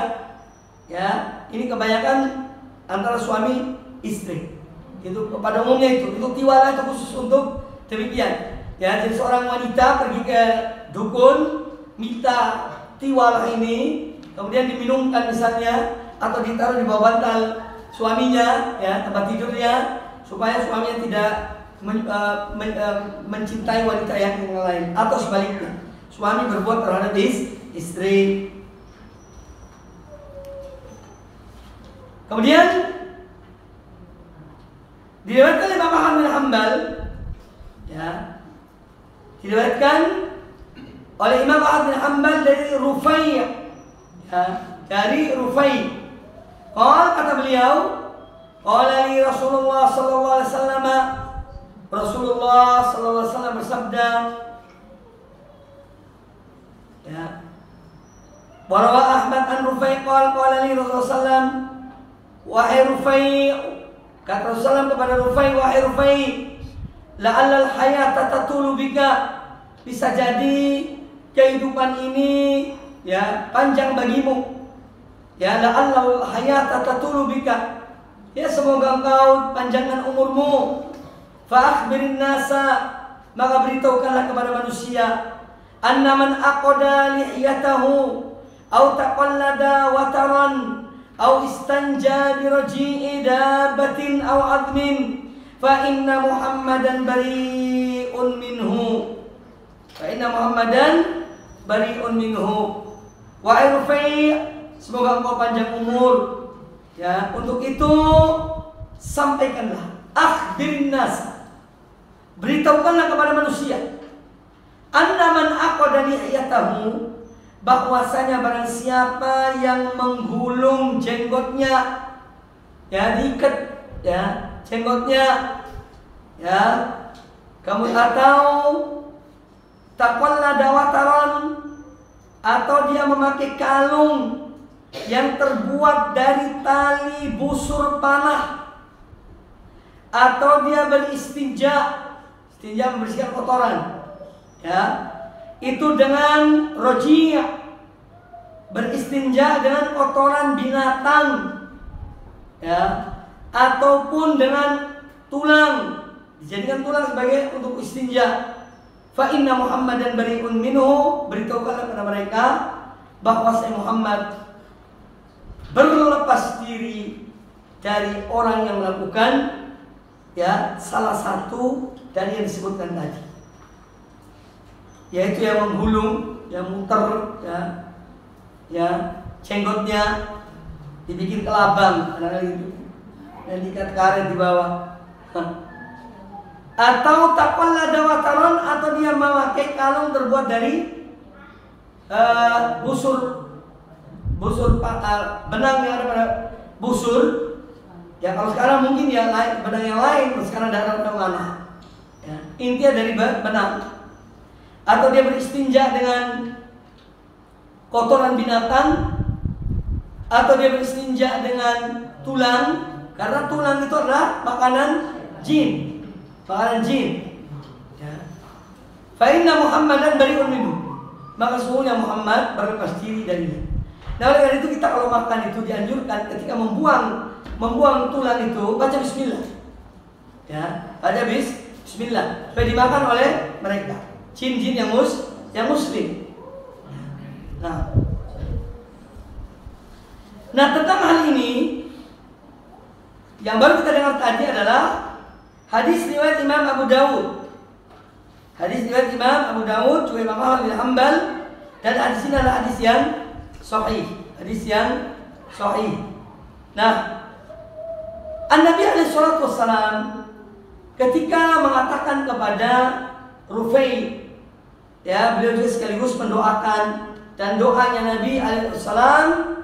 Ya, ini kebanyakan antara suami istri. Itu pada umumnya itu tiwala itu khusus untuk demikian. Ya, jadi seorang wanita pergi ke dukun, minta tiwala ini, kemudian diminumkan misalnya atau ditaruh di bawah bantal suaminya, ya, tempat tidurnya, supaya suaminya tidak mencintai wanita yang lain, atau sebaliknya suami berbuat terhadap istri. Kemudian diriwayatkan Imam Ahmad bin Hanbal, ya, diriwayatkan oleh Imam Ahmad bin Hanbal dari Rufai', ya, dari Rufai'. Kata beliau, qala li Rasulullah sallallahu alaihi wasallam, Rasulullah sallallahu alaihi wasallam bersabda, ya, wa rawa Ahmad an Rufai' qala li Rasulullah sallam, wahai Rufai', kata Rasulullah kepada Rufai', wahai Rufai', la'allal hayata tatulu bika, bisa jadi kehidupan ini, ya, panjang bagimu. Ya, la'allal hayata tatulu bika, ya, semoga engkau panjangkan umurmu. Fa akhbirin nasa, maka beritahukanlah kepada manusia, anna man aqada lihiyatahu au taqallada wataran au istanja bi raji'i dabbatin au admin fa inna Muhammadan bari'un minhu. Fa inna Muhammadan bari'un minhu. Wa Rufai', semoga engkau panjang umur. Ya, untuk itu sampaikanlah, akhbirin nas, beritahukanlah kepada manusia, anna man aqada lihiyatahu, bahwasanya barang siapa yang menggulung jenggotnya, ya, diikat, ya, jenggotnya, ya, kamu atau taqallada wataran, atau dia memakai kalung yang terbuat dari tali busur panah, atau dia beristinja, istinja membersihkan kotoran, ya, itu dengan roji', beristinja dengan kotoran binatang, ya, ataupun dengan tulang, dijadikan tulang sebagai untuk istinja. Fa inna Muhammadan bari'un minhu, beritahukanlah kepada mereka bahwa saya Muhammad berlepas diri dari orang yang melakukan, ya, salah satu dari yang disebutkan tadi, yaitu yang menggulung, yang muter, ya, ya, jenggotnya dibikin kelabang, gitu, dan diikat karet di bawah. Atau taqallada wataran, atau dia memakai kalung terbuat dari busur benang yang ada pada busur. Ya, kalau sekarang mungkin ya lain, benang yang lain, sekarang ada mana? Ya, intinya dari benang. Atau dia beristinja dengan kotoran binatang, atau dia beristinja dengan tulang, karena tulang itu adalah makanan jin, makanan jin. Ya. Fa inna Muhammadan bari'un minhu, maka sesungguhnya Muhammad berlepas diri darinya. Nah, oleh karena itu kita kalau makan itu dianjurkan ketika membuang tulang itu baca bismillah. Ya, baca bismillah supaya dimakan oleh mereka, jin-jin yang muslim. Nah, tentang hal ini yang baru kita dengar tadi adalah hadis riwayat Imam Abu Dawud. Hadis riwayat Imam Abu Dawud, juga Imam Ahmad bin Hanbal, dan hadis ini adalah hadis yang sahih, hadis yang sahih. Nah, An-Nabi alaihi salatu wassalam ketika mengatakan kepada Rufai', ya, beliau juga sekaligus mendoakan, dan doanya Nabi alaihi salam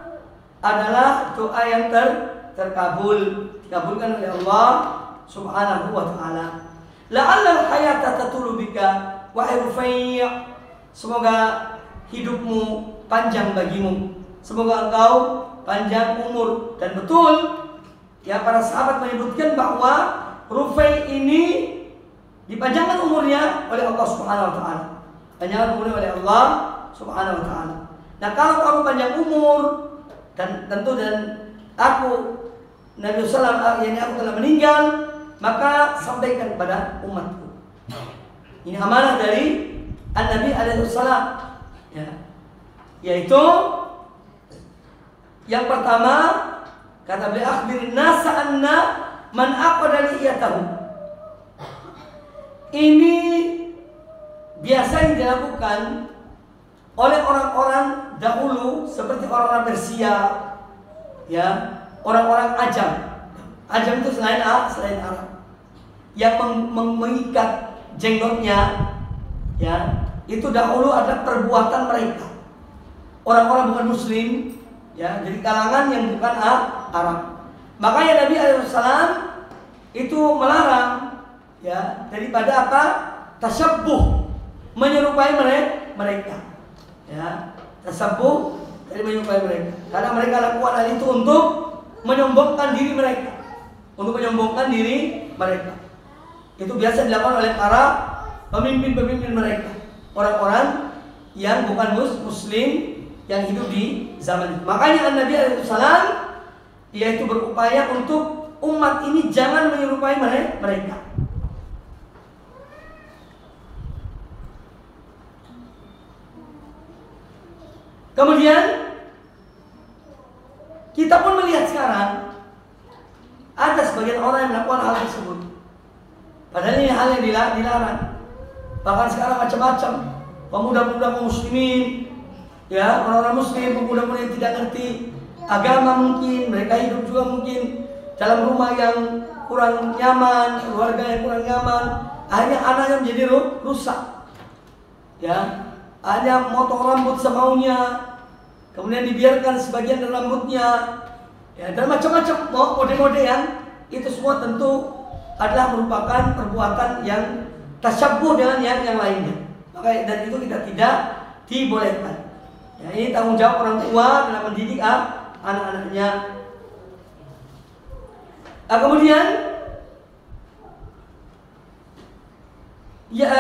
adalah doa yang terkabul, dikabulkan oleh Allah Subhanahu wa taala. La'allal hayata tatulu bika, wahai Rufai', semoga hidupmu panjang bagimu, semoga engkau panjang umur. Dan betul, ya, para sahabat menyebutkan bahwa Rufai' ini dipanjangkan umurnya oleh Allah Subhanahu wa taala. Panjangkan umurnya oleh Allah Subhanahu wa taala. Nah, kalau kamu panjang umur, dan tentu dan aku Nabi sallallahu alaihi wasallam, aku telah meninggal, maka sampaikan kepada umatku. Ini amanah dari An-Nabi alaihi salam, ya. Yaitu yang pertama, kata beliau, akhbirin nasa anna man aqada lihiyatahu. Ini biasa yang dilakukan oleh orang-orang dahulu seperti orang-orang Persia, ya, orang-orang Ajam. Ajam itu selain Arab, yang mengikat jenggotnya, ya, itu dahulu ada perbuatan mereka. Orang-orang bukan Muslim, ya, dari kalangan yang bukan Arab. Makanya Nabi SAW itu melarang, ya, daripada apa? Tasabbuh, menyerupai mereka, ya, tasabbuh dari menyerupai mereka. Karena mereka lakukan hal itu untuk menyombongkan diri mereka, Itu biasa dilakukan oleh para pemimpin-pemimpin mereka, orang-orang yang bukan Muslim yang hidup di zaman itu. Makanya Nabi SAW yaitu berupaya untuk umat ini jangan menyerupai mereka. Kemudian kita pun melihat sekarang ada sebagian orang yang melakukan hal tersebut. Padahal ini hal yang dilarang. Bahkan sekarang macam-macam pemuda-pemuda muslimin, ya, orang-orang muslim, pemuda-pemuda yang tidak ngerti agama, mungkin mereka hidup juga mungkin dalam rumah yang kurang nyaman, keluarga yang kurang nyaman, akhirnya anaknya menjadi rusak, ya, hanya motong rambut semaunya, kemudian dibiarkan sebagian dari rambutnya, ya, dan macam-macam mode-mode yang itu semua tentu adalah merupakan perbuatan yang tasyabbuh dengan yang lainnya. Maka dan itu kita tidak dibolehkan. Ya, ini tanggung jawab orang tua dalam mendidik anak-anaknya. Kemudian ya,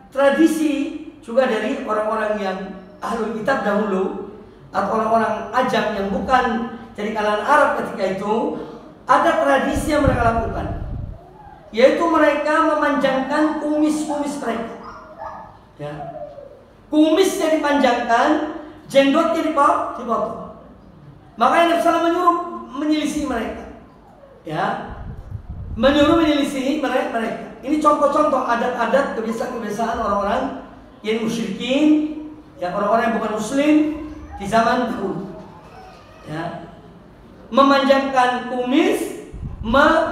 tradisi juga dari orang-orang yang ahlul kitab dahulu atau orang-orang Ajam yang bukan dari kalangan Arab ketika itu, ada tradisi yang mereka lakukan, yaitu mereka memanjangkan kumis-kumis mereka, ya. Kumisnya dipanjangkan, jenggotnya dipotong. Makanya Nabi SAW menyuruh menyelisih mereka, ya, menyelisih mereka. Ini contoh-contoh adat-adat, kebiasaan-kebiasaan orang-orang yang musyrikin, ya, orang-orang yang bukan Muslim di zaman dahulu, ya, memanjangkan kumis,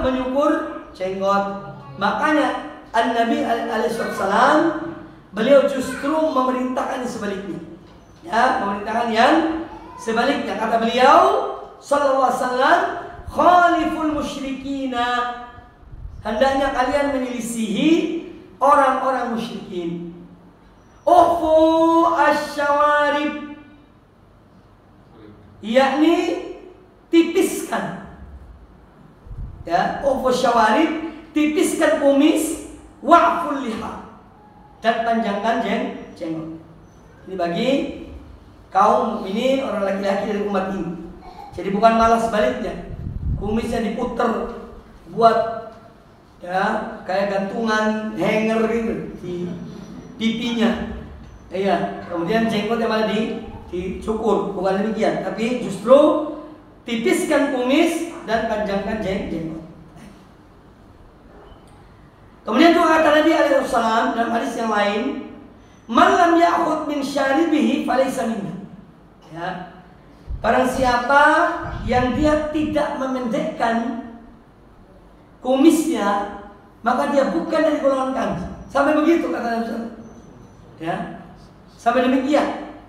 menyukur jenggot. Makanya Nabi alaihissalam beliau justru memerintahkan sebaliknya, ya, memerintahkan yang sebaliknya. Kata beliau sallallahu alaihi wasallam, khaliful musyrikina, hendaknya kalian menyelisihi orang-orang musyrikin. Ufu asyawarib, yakni tipiskan, ya, ufu syawarib, tipiskan kumis, wa'ful liha, dan panjangkan jenggot. Ini bagi kaum mukminin, orang laki-laki dari umat ini. Jadi bukan malah sebaliknya, kumisnya diputer buat, ya, kayak gantungan hanger gitu di pipinya, iya. Kemudian jenggotnya malah dicukur, bukan demikian, tapi justru tipiskan kumis dan panjangkan jenggot. Kemudian juga kata Nabi alaihissalam dalam hadis yang lain, man lam ya'khud min syaribihi falaysa minna, ya, barang siapa yang dia tidak memendekkan kumisnya, maka dia bukan dari golongan kami. Sampai begitu kata Nabi SAW, ya, sampai demikian.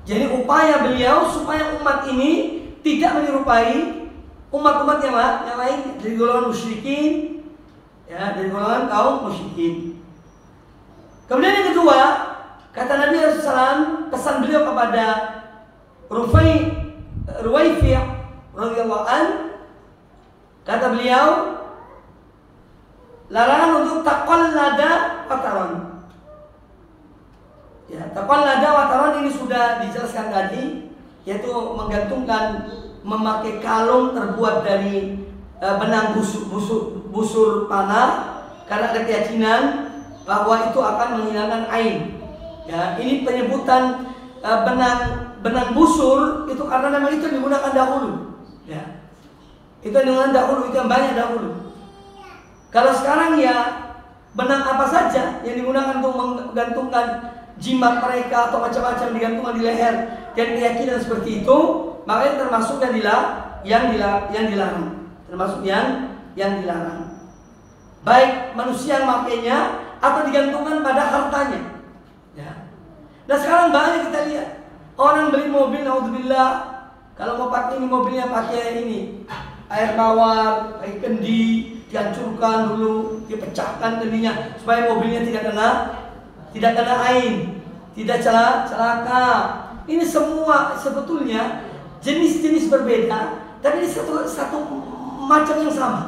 Jadi upaya beliau supaya umat ini tidak menyerupai umat-umat yang lain dari golongan musyrikin, ya, dari golongan kaum musyrikin. Kemudian yang kedua, kata Nabi SAW, pesan beliau kepada Ruwaifi' radhiyallahu an, kata beliau, larangan untuk taqallada wataron. Ya, taqallada wataron ini sudah dijelaskan tadi, yaitu menggantungkan, memakai kalung terbuat dari benang busur panah, karena ada keyakinan bahwa itu akan menghilangkan ain. Ya, ini penyebutan benang busur itu karena memang itu digunakan dahulu. Ya, itu yang dahulu, itu yang banyak dahulu. Kalau sekarang ya benang apa saja yang digunakan untuk menggantungkan jimat mereka atau macam-macam digantungkan di leher dan keyakinan seperti itu, makanya termasuk yang yang dilarang, termasuk yang dilarang. Baik manusia yang makainya atau digantungkan pada hartanya. Ya. Nah sekarang banyak kita lihat orang beli mobil, naudzubillah, kalau mau pakai ini mobilnya pakai ini air tawar, pakai kendi, dihancurkan dulu, dipecahkan kendinya supaya mobilnya tidak kena ain, tidak celaka. Ini semua sebetulnya jenis-jenis berbeda, tapi ini satu macam yang sama.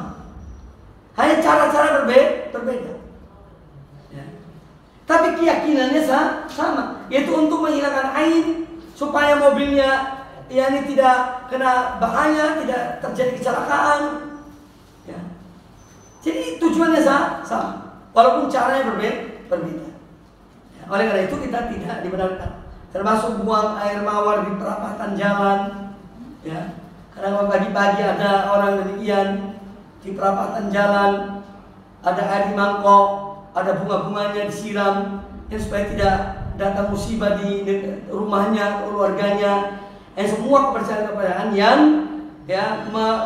Hanya cara-cara berbeda. Ya. Tapi keyakinannya sama, yaitu untuk menghilangkan ain supaya mobilnya ini tidak kena bahaya, tidak terjadi kecelakaan. Ya. Jadi tujuannya sama, walaupun caranya berbeda. Ya. Oleh karena itu kita tidak dibenarkan, termasuk buang air mawar di perapatan jalan. Ya. Karena pagi-pagi ada orang demikian di perapatan jalan, ada air di mangkok, ada bunga-bunganya disiram, supaya tidak datang musibah di rumahnya, keluarganya. Semua kepercayaan yang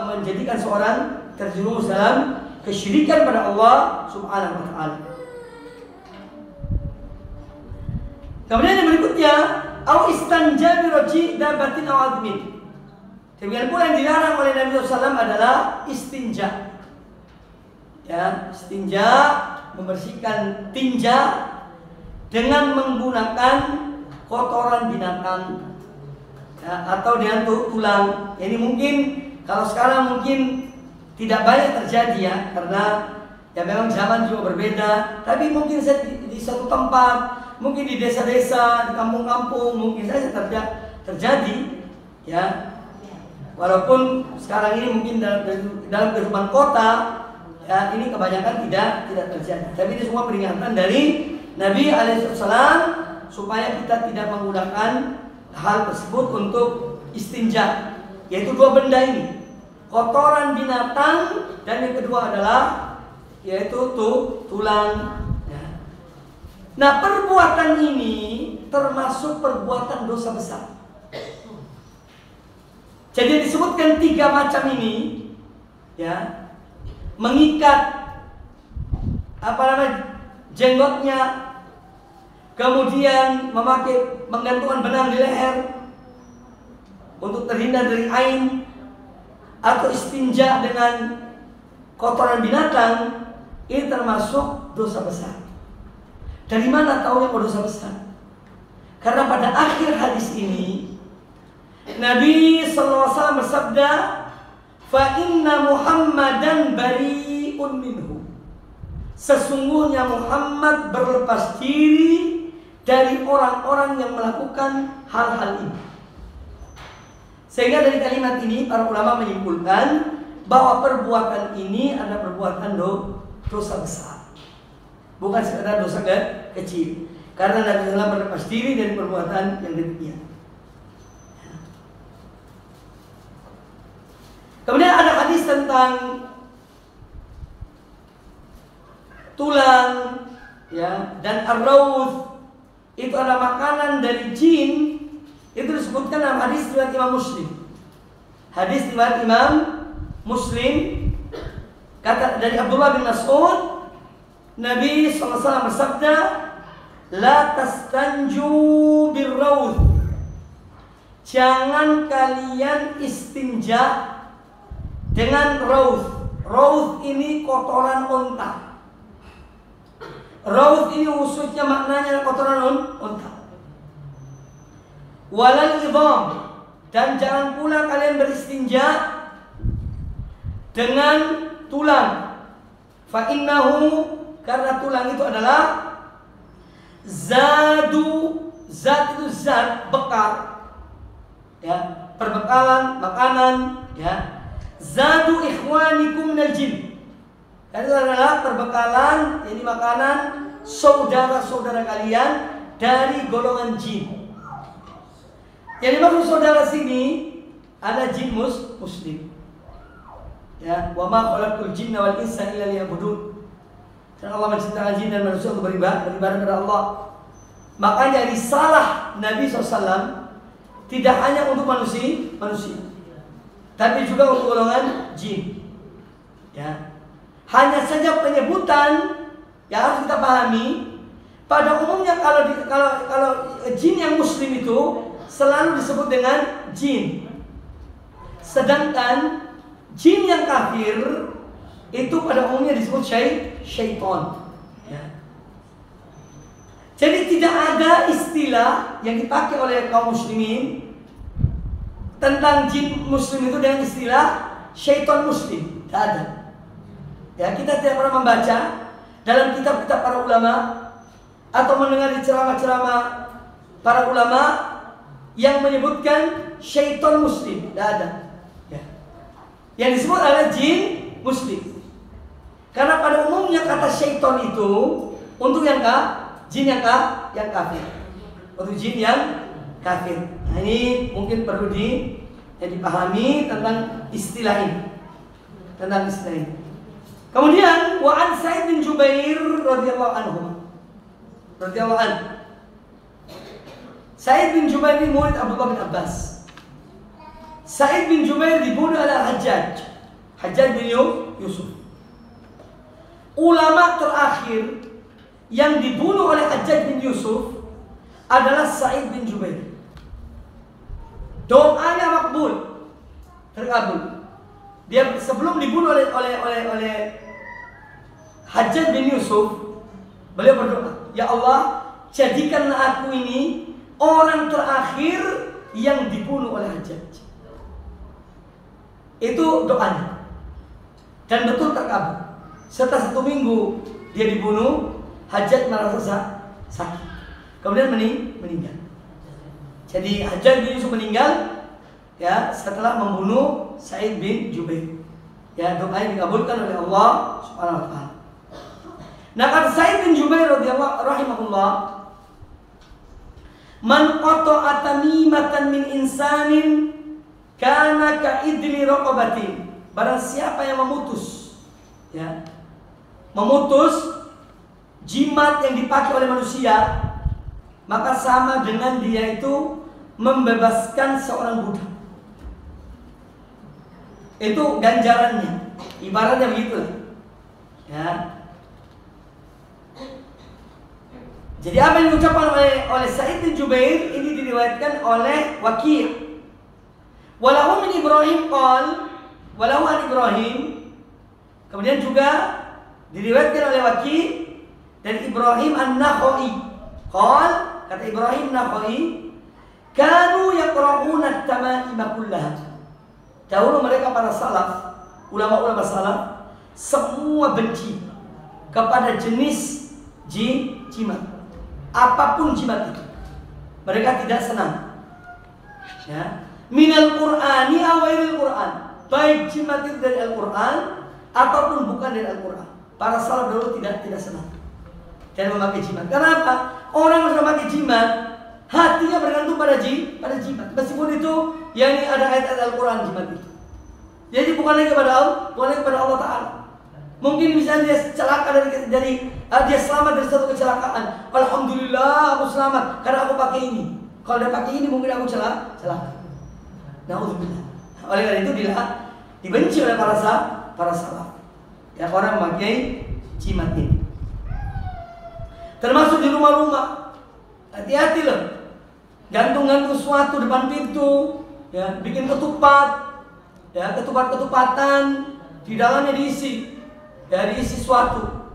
menjadikan seorang terjerumus dalam kesyirikan pada Allah Subhanahu wa Ta'ala. Kemudian yang berikutnya, au istanja bi raji dabatin aw admin. Demikian pula yang dilarang oleh Nabi SAW adalah istinja. Ya, istinja, membersihkan tinja dengan menggunakan kotoran binatang, ya, atau dengan tulang. Ini mungkin kalau sekarang mungkin tidak banyak terjadi ya, karena ya memang zaman juga berbeda. Tapi mungkin di satu tempat, mungkin di desa-desa, di kampung-kampung mungkin saja terjadi, ya. Walaupun sekarang ini mungkin dalam kehidupan kota, ya, ini kebanyakan tidak terjadi. Tapi ini semua peringatan dari Nabi Alaihissalam supaya kita tidak menggunakan hal tersebut untuk istinja, yaitu dua benda ini, kotoran binatang, dan yang kedua adalah yaitu tulang. Ya. Nah, perbuatan ini termasuk perbuatan dosa besar. Jadi disebutkan 3 macam ini, ya, mengikat jenggotnya, kemudian menggantungkan benang di leher untuk terhindar dari ain, atau istinja dengan kotoran binatang. Ini termasuk dosa besar. Dari mana tahu yang dosa besar? Karena pada akhir hadis ini Nabi SAW bersabda, fa inna Muhammadan bari'un minhu. Sesungguhnya Muhammad berlepas diri dari orang-orang yang melakukan hal-hal ini. Sehingga dari kalimat ini para ulama menyimpulkan bahwa perbuatan ini adalah perbuatan dosa besar, bukan sekedar dosa kecil. Karena Nabi SAW berlepas diri dari perbuatan yang demikian. Kemudian ada hadis tentang tulang, ya, dan ar-rawth, itu adalah makanan dari jin. Itu disebutkan dalam hadis riwayat Imam Muslim. Hadis riwayat Imam Muslim, kata dari Abdullah bin Mas'ud, Nabi SAW bersabda, la tastanju bir-rawth. Jangan kalian istinja dengan rawth. Rawth ini kotoran unta. Rawth ini khususnya maknanya kotoran unta. Walal idham, dan jangan pula kalian beristinja dengan tulang. Fa innahu, karena tulang itu adalah zat itu zat bekal, ya, perbekalan makanan, ya. Zadu ikhwanikum minal jin. Itu adalah perbekalan, ini makanan saudara-saudara kalian dari golongan jin. Yang dimaksud saudara sini ada jin muslim. Ya, wa ma khalaqtul jinna wal insa illa liya'budun. Dan Allah menciptakan jin dan manusia untuk beribadah kepada Allah. Makanya risalah Nabi SAW tidak hanya untuk manusia, tapi juga untuk golongan jin. Ya. Hanya saja penyebutan yang harus kita pahami, pada umumnya kalau jin yang muslim itu selalu disebut dengan jin. Sedangkan jin yang kafir itu pada umumnya disebut syaitan. Ya. Jadi tidak ada istilah yang dipakai oleh kaum muslimin tentang jin muslim itu dengan istilah syaitan muslim. Tidak ada. Ya, kita tidak pernah membaca dalam kitab-kitab para ulama atau mendengar di ceramah-ceramah para ulama yang menyebutkan syaitan muslim. Tidak ada. Ya. Yang disebut adalah jin muslim. Karena pada umumnya kata syaitan itu untuk yang jin yang kafir. Untuk jin yang kafir. Nah, ini mungkin perlu dipahami tentang istilah ini. Kemudian wa an Sa'id bin Jubair radhiyallahu anhu. Sa'id bin Jubair ini murid Abdullah bin Abbas. Sa'id bin Jubair dibunuh oleh Hajjaj bin Yusuf. Ulama terakhir yang dibunuh oleh Hajjaj bin Yusuf adalah Sa'id bin Jubair. Doanya makbul, terkabul. Dia sebelum dibunuh oleh Hajjaj bin Yusuf, beliau berdoa, "Ya Allah, jadikanlah aku ini orang terakhir yang dibunuh oleh Hajjaj." Itu doanya. Dan betul terkabul. Setelah 1 minggu dia dibunuh, Hajjaj merasa sakit. Kemudian meninggal. Jadi Hajjaj bin Yusuf meninggal ya setelah membunuh Sa'id bin Jubair. Ya, doanya dikabulkan oleh Allah Subhanahu wa taala. Nah, kata Sa'id bin Jubair radhiyallahu rahimahullah, "Man qata'a tamimatan min insanin kana ka'idli raqabatin." Barang siapa yang memutus jimat yang dipakai oleh manusia, maka sama dengan dia itu membebaskan seorang budak. Itu ganjarannya. Ibaratnya begitulah. Ya. Jadi apa yang diucapkan oleh Sa'id bin Jubair ini diriwayatkan oleh Waki'. Walahu min Ibrahim qal, walahu an Ibrahim. Kemudian juga diriwayatkan oleh Waki' dari Ibrahim an-Nakhai. Qal, kata Ibrahim Nakhai, kanu yaqra'una at-tama'im kullaha. Dahulu mereka para salaf, ulama-ulama salaf, semua benci kepada jenis jimat. Apapun jimat itu, mereka tidak senang. Ya. Minal Qur'ani aw ghairil Qur'an. Baik jimat itu dari Al-Qur'an ataupun bukan dari Al-Qur'an. Para salaf dahulu tidak senang dan memakai jimat. Kenapa? Orang yang memakai jimat, hatinya bergantung pada jimat. Meskipun itu yang ada ayat-ayat Al-Quran jimat itu. Jadi bukan lagi kepada Allah Ta'ala. Mungkin misalnya dia celaka dari dia selamat dari satu kecelakaan. Alhamdulillah aku selamat karena aku pakai ini. Kalau dia pakai ini mungkin aku celaka. Nauzubillah. Oleh karena itu dibenci oleh para salaf. Ya, orang memakai jimat ini. Termasuk di rumah-rumah. Hati-hati loh. Gantung-gantung sesuatu depan pintu, ya, bikin ketupat, ya, ketupat-ketupatan, di dalamnya diisi sesuatu.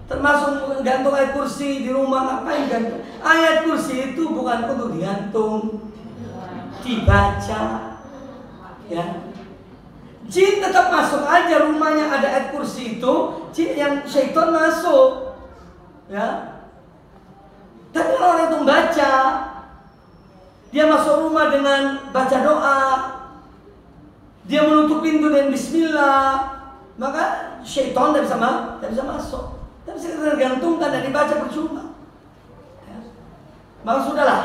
Termasuk gantung ayat kursi di rumah, ngapain gantung? Ayat kursi itu bukan untuk digantung, dibaca, ya. Jin tetap masuk aja, rumahnya ada ayat kursi itu, jin yang syaitan masuk, ya. Tapi kalau orang itu membaca, dia masuk rumah dengan baca doa, dia menutup pintu dengan bismillah, maka syaitan tidak bisa masuk. Tapi sekedar tergantungkan dan dibaca percuma. Ya. Maka sudahlah,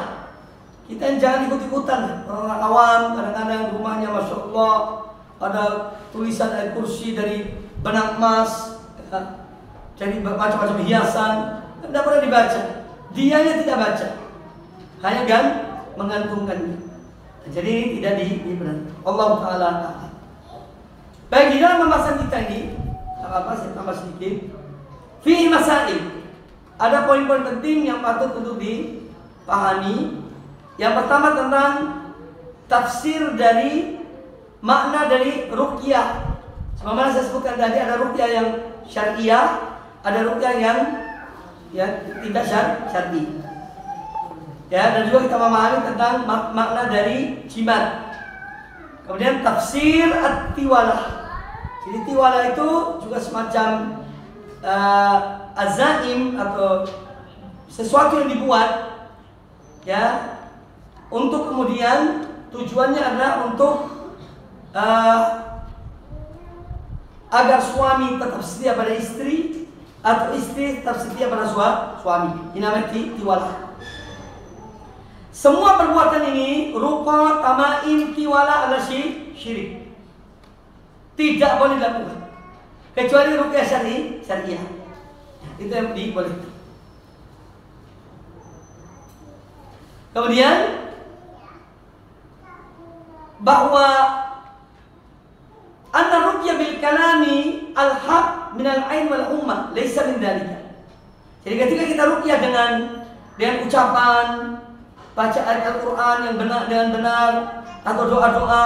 kita jangan ikut-ikutan. Orang awam kadang-kadang rumahnya Masya Allah ada tulisan ayat kursi dari benang emas, ya. Jadi macam-macam hiasan, tidak pernah dibaca. Dianya tidak baca, hanya menggantungkannya. Jadi ini tidak dibenarkan. Allah Ta'ala. Baik, di dalam pembahasan kita ini, apa saya tambah sedikit. Fi masail. Ada poin-poin penting yang patut untuk dipahami. Yang pertama tentang tafsir dari makna dari ruqyah. Sebagaimana saya sebutkan tadi, ada ruqyah yang syariah, ada ruqyah yang tidak syar'i. Ya, dan juga kita memahami tentang makna dari jimat. Kemudian tafsir at-tiwalah. Jadi tiwalah itu juga semacam azaim atau sesuatu yang dibuat ya untuk kemudian tujuannya adalah untuk agar suami tetap setia pada istri atau istri tetap setia pada suami. Ini namanya tiwalah. Semua perbuatan ini ruqa, tamaim, tiwalah adalah syirik. Tidak boleh dilakukan kecuali ruqyah syariah. Itu yang dibolehkan. Kemudian bahwa anna ruqyah bil kalami al-haq min al-ain wal ummah laysa min dzalika. Jadi ketika kita ruqyah dengan ucapan bacaan Al-Qur'an yang benar dengan benar atau doa-doa,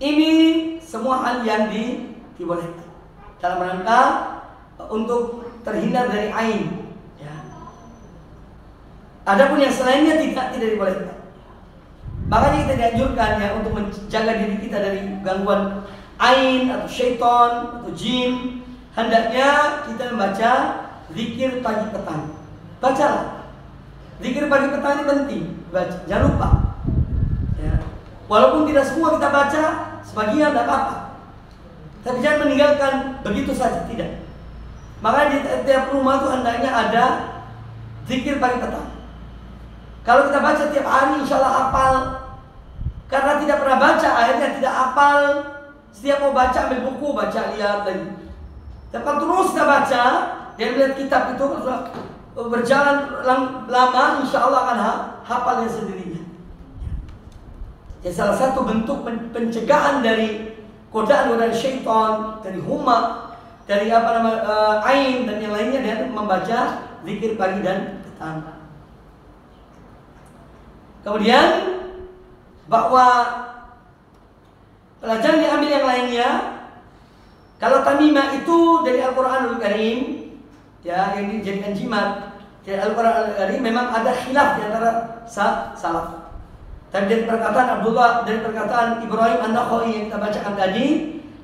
ini semua hal yang dibolehkan dalam rangka untuk terhindar dari ain. Ya. Adapun yang selainnya tidak dibolehkan. Makanya kita dianjurkan ya untuk menjaga diri kita dari gangguan ain atau syaitan atau jin. Hendaknya kita membaca zikir pagi petang. Bacalah. Zikir pagi petang ini penting. Baca. Jangan lupa. Ya. Walaupun tidak semua kita baca, sebagian tidak apa-apa. Tapi jangan meninggalkan begitu saja, tidak. Makanya di tiap rumah itu hendaknya ada zikir pagi petang. Kalau kita baca tiap hari, insya Allah hafal. Karena tidak pernah baca, akhirnya tidak hafal. Setiap mau baca, ambil buku, baca, lihat lagi. Tapi terus kita baca, dan melihat kitab itu berjalan lama, insya Allah akan hafalnya sendirinya. Ya, salah satu bentuk pencegahan dari godaan syaitan, dari huma, dari ain dan yang lainnya, dan membaca zikir pagi dan petang. Kemudian bahwa pelajaran diambil yang lainnya, kalau tamimah itu dari Al-Quranul Karim, ya, yang dijadikan jimat dari Al-Quranul Karim, memang ada khilaf di antara salaf. Tapi dari perkataan Abdullah, dari perkataan Ibrahim An-Nakha'i yang kita bacakan tadi,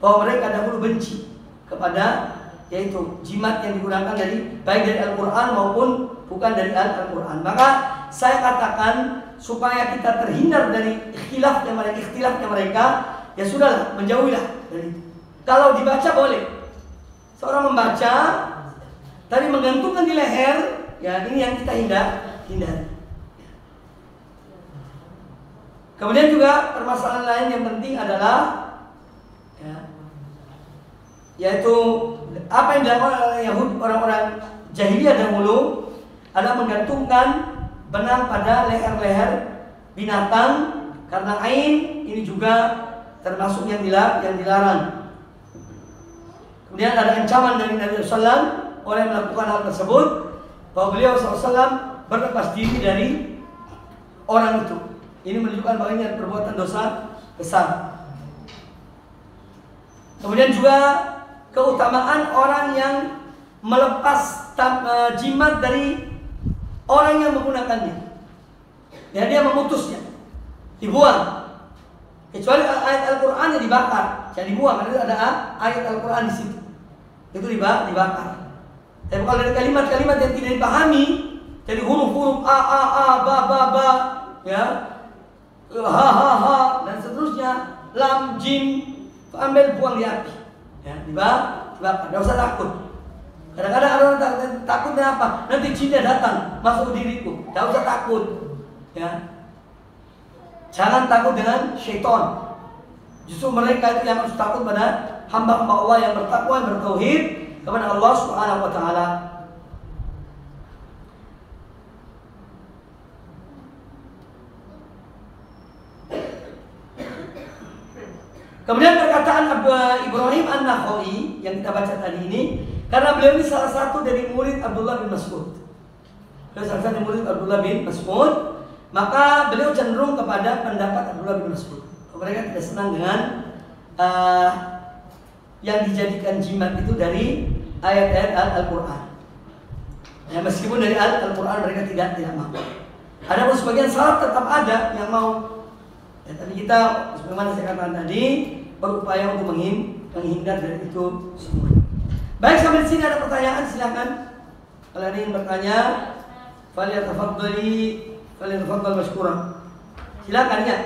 bahwa mereka dahulu benci kepada yaitu jimat yang digunakan dari baik dari Al-Quran maupun bukan dari Al-Quran. Maka saya katakan supaya kita terhindar dari ikhtilafnya mereka, ya sudahlah, menjauhilah dari itu. Kalau dibaca boleh, seorang membaca, tapi menggantungkan di leher, ya ini yang kita hindari. Kemudian juga permasalahan lain yang penting adalah ya, yaitu apa yang dilakukan oleh Yahudi, orang-orang jahiliyah dahulu adalah menggantungkan benang pada leher-leher binatang karena ain ini juga termasuk yang dilarang. Kemudian ada ancaman dari Nabi SAW orang yang melakukan hal tersebut, bahwa beliau SAW berlepas diri dari orang itu. Ini menunjukkan bahwa ini perbuatan dosa besar. Kemudian juga keutamaan orang yang melepas jimat dari orang yang menggunakannya. Ya, dia memutusnya, dibuang. Kecuali ayat Al-Quran yang dibakar, jangan dibuang. Karena ada ayat Al-Quran di situ, itu dibakar. Tapi kalau dari kalimat-kalimat yang tidak dipahami, jadi huruf-huruf a, ba, ya, ha, dan seterusnya, lam, jim, ambil buang di api, ya, dibakar. Tidak usah takut. Kadang-kadang orang takutnya apa? Nanti jinnya datang masuk ke diriku. Tidak usah takut, ya. Jangan takut dengan syaitan. Justru mereka itu yang harus takut pada hamba-hamba Allah yang bertakwa, yang bertauhid kepada Allah Subhanahu wa taala. Kemudian perkataan An-Nakhai yang kita baca tadi ini, karena beliau ini salah satu dari murid Abdullah bin Mas'ud. Beliau salah satu murid Abdullah bin Mas'ud, maka beliau cenderung kepada pendapat Abdullah bin Mas'ud. Mereka tidak senang dengan yang dijadikan jimat itu dari ayat-ayat Al-Quran. Ya, meskipun dari Al-Quran mereka tidak mau. Ada pun sebagian salaf tetap ada yang mau. Ya, tapi kita, sebagaimana saya katakan tadi, berupaya untuk menghindar dari itu semua. Baik, sampai di sini ada pertanyaan, silakan. Kalau ada yang bertanya, falyatafaddal mashkuran. Silakan ya.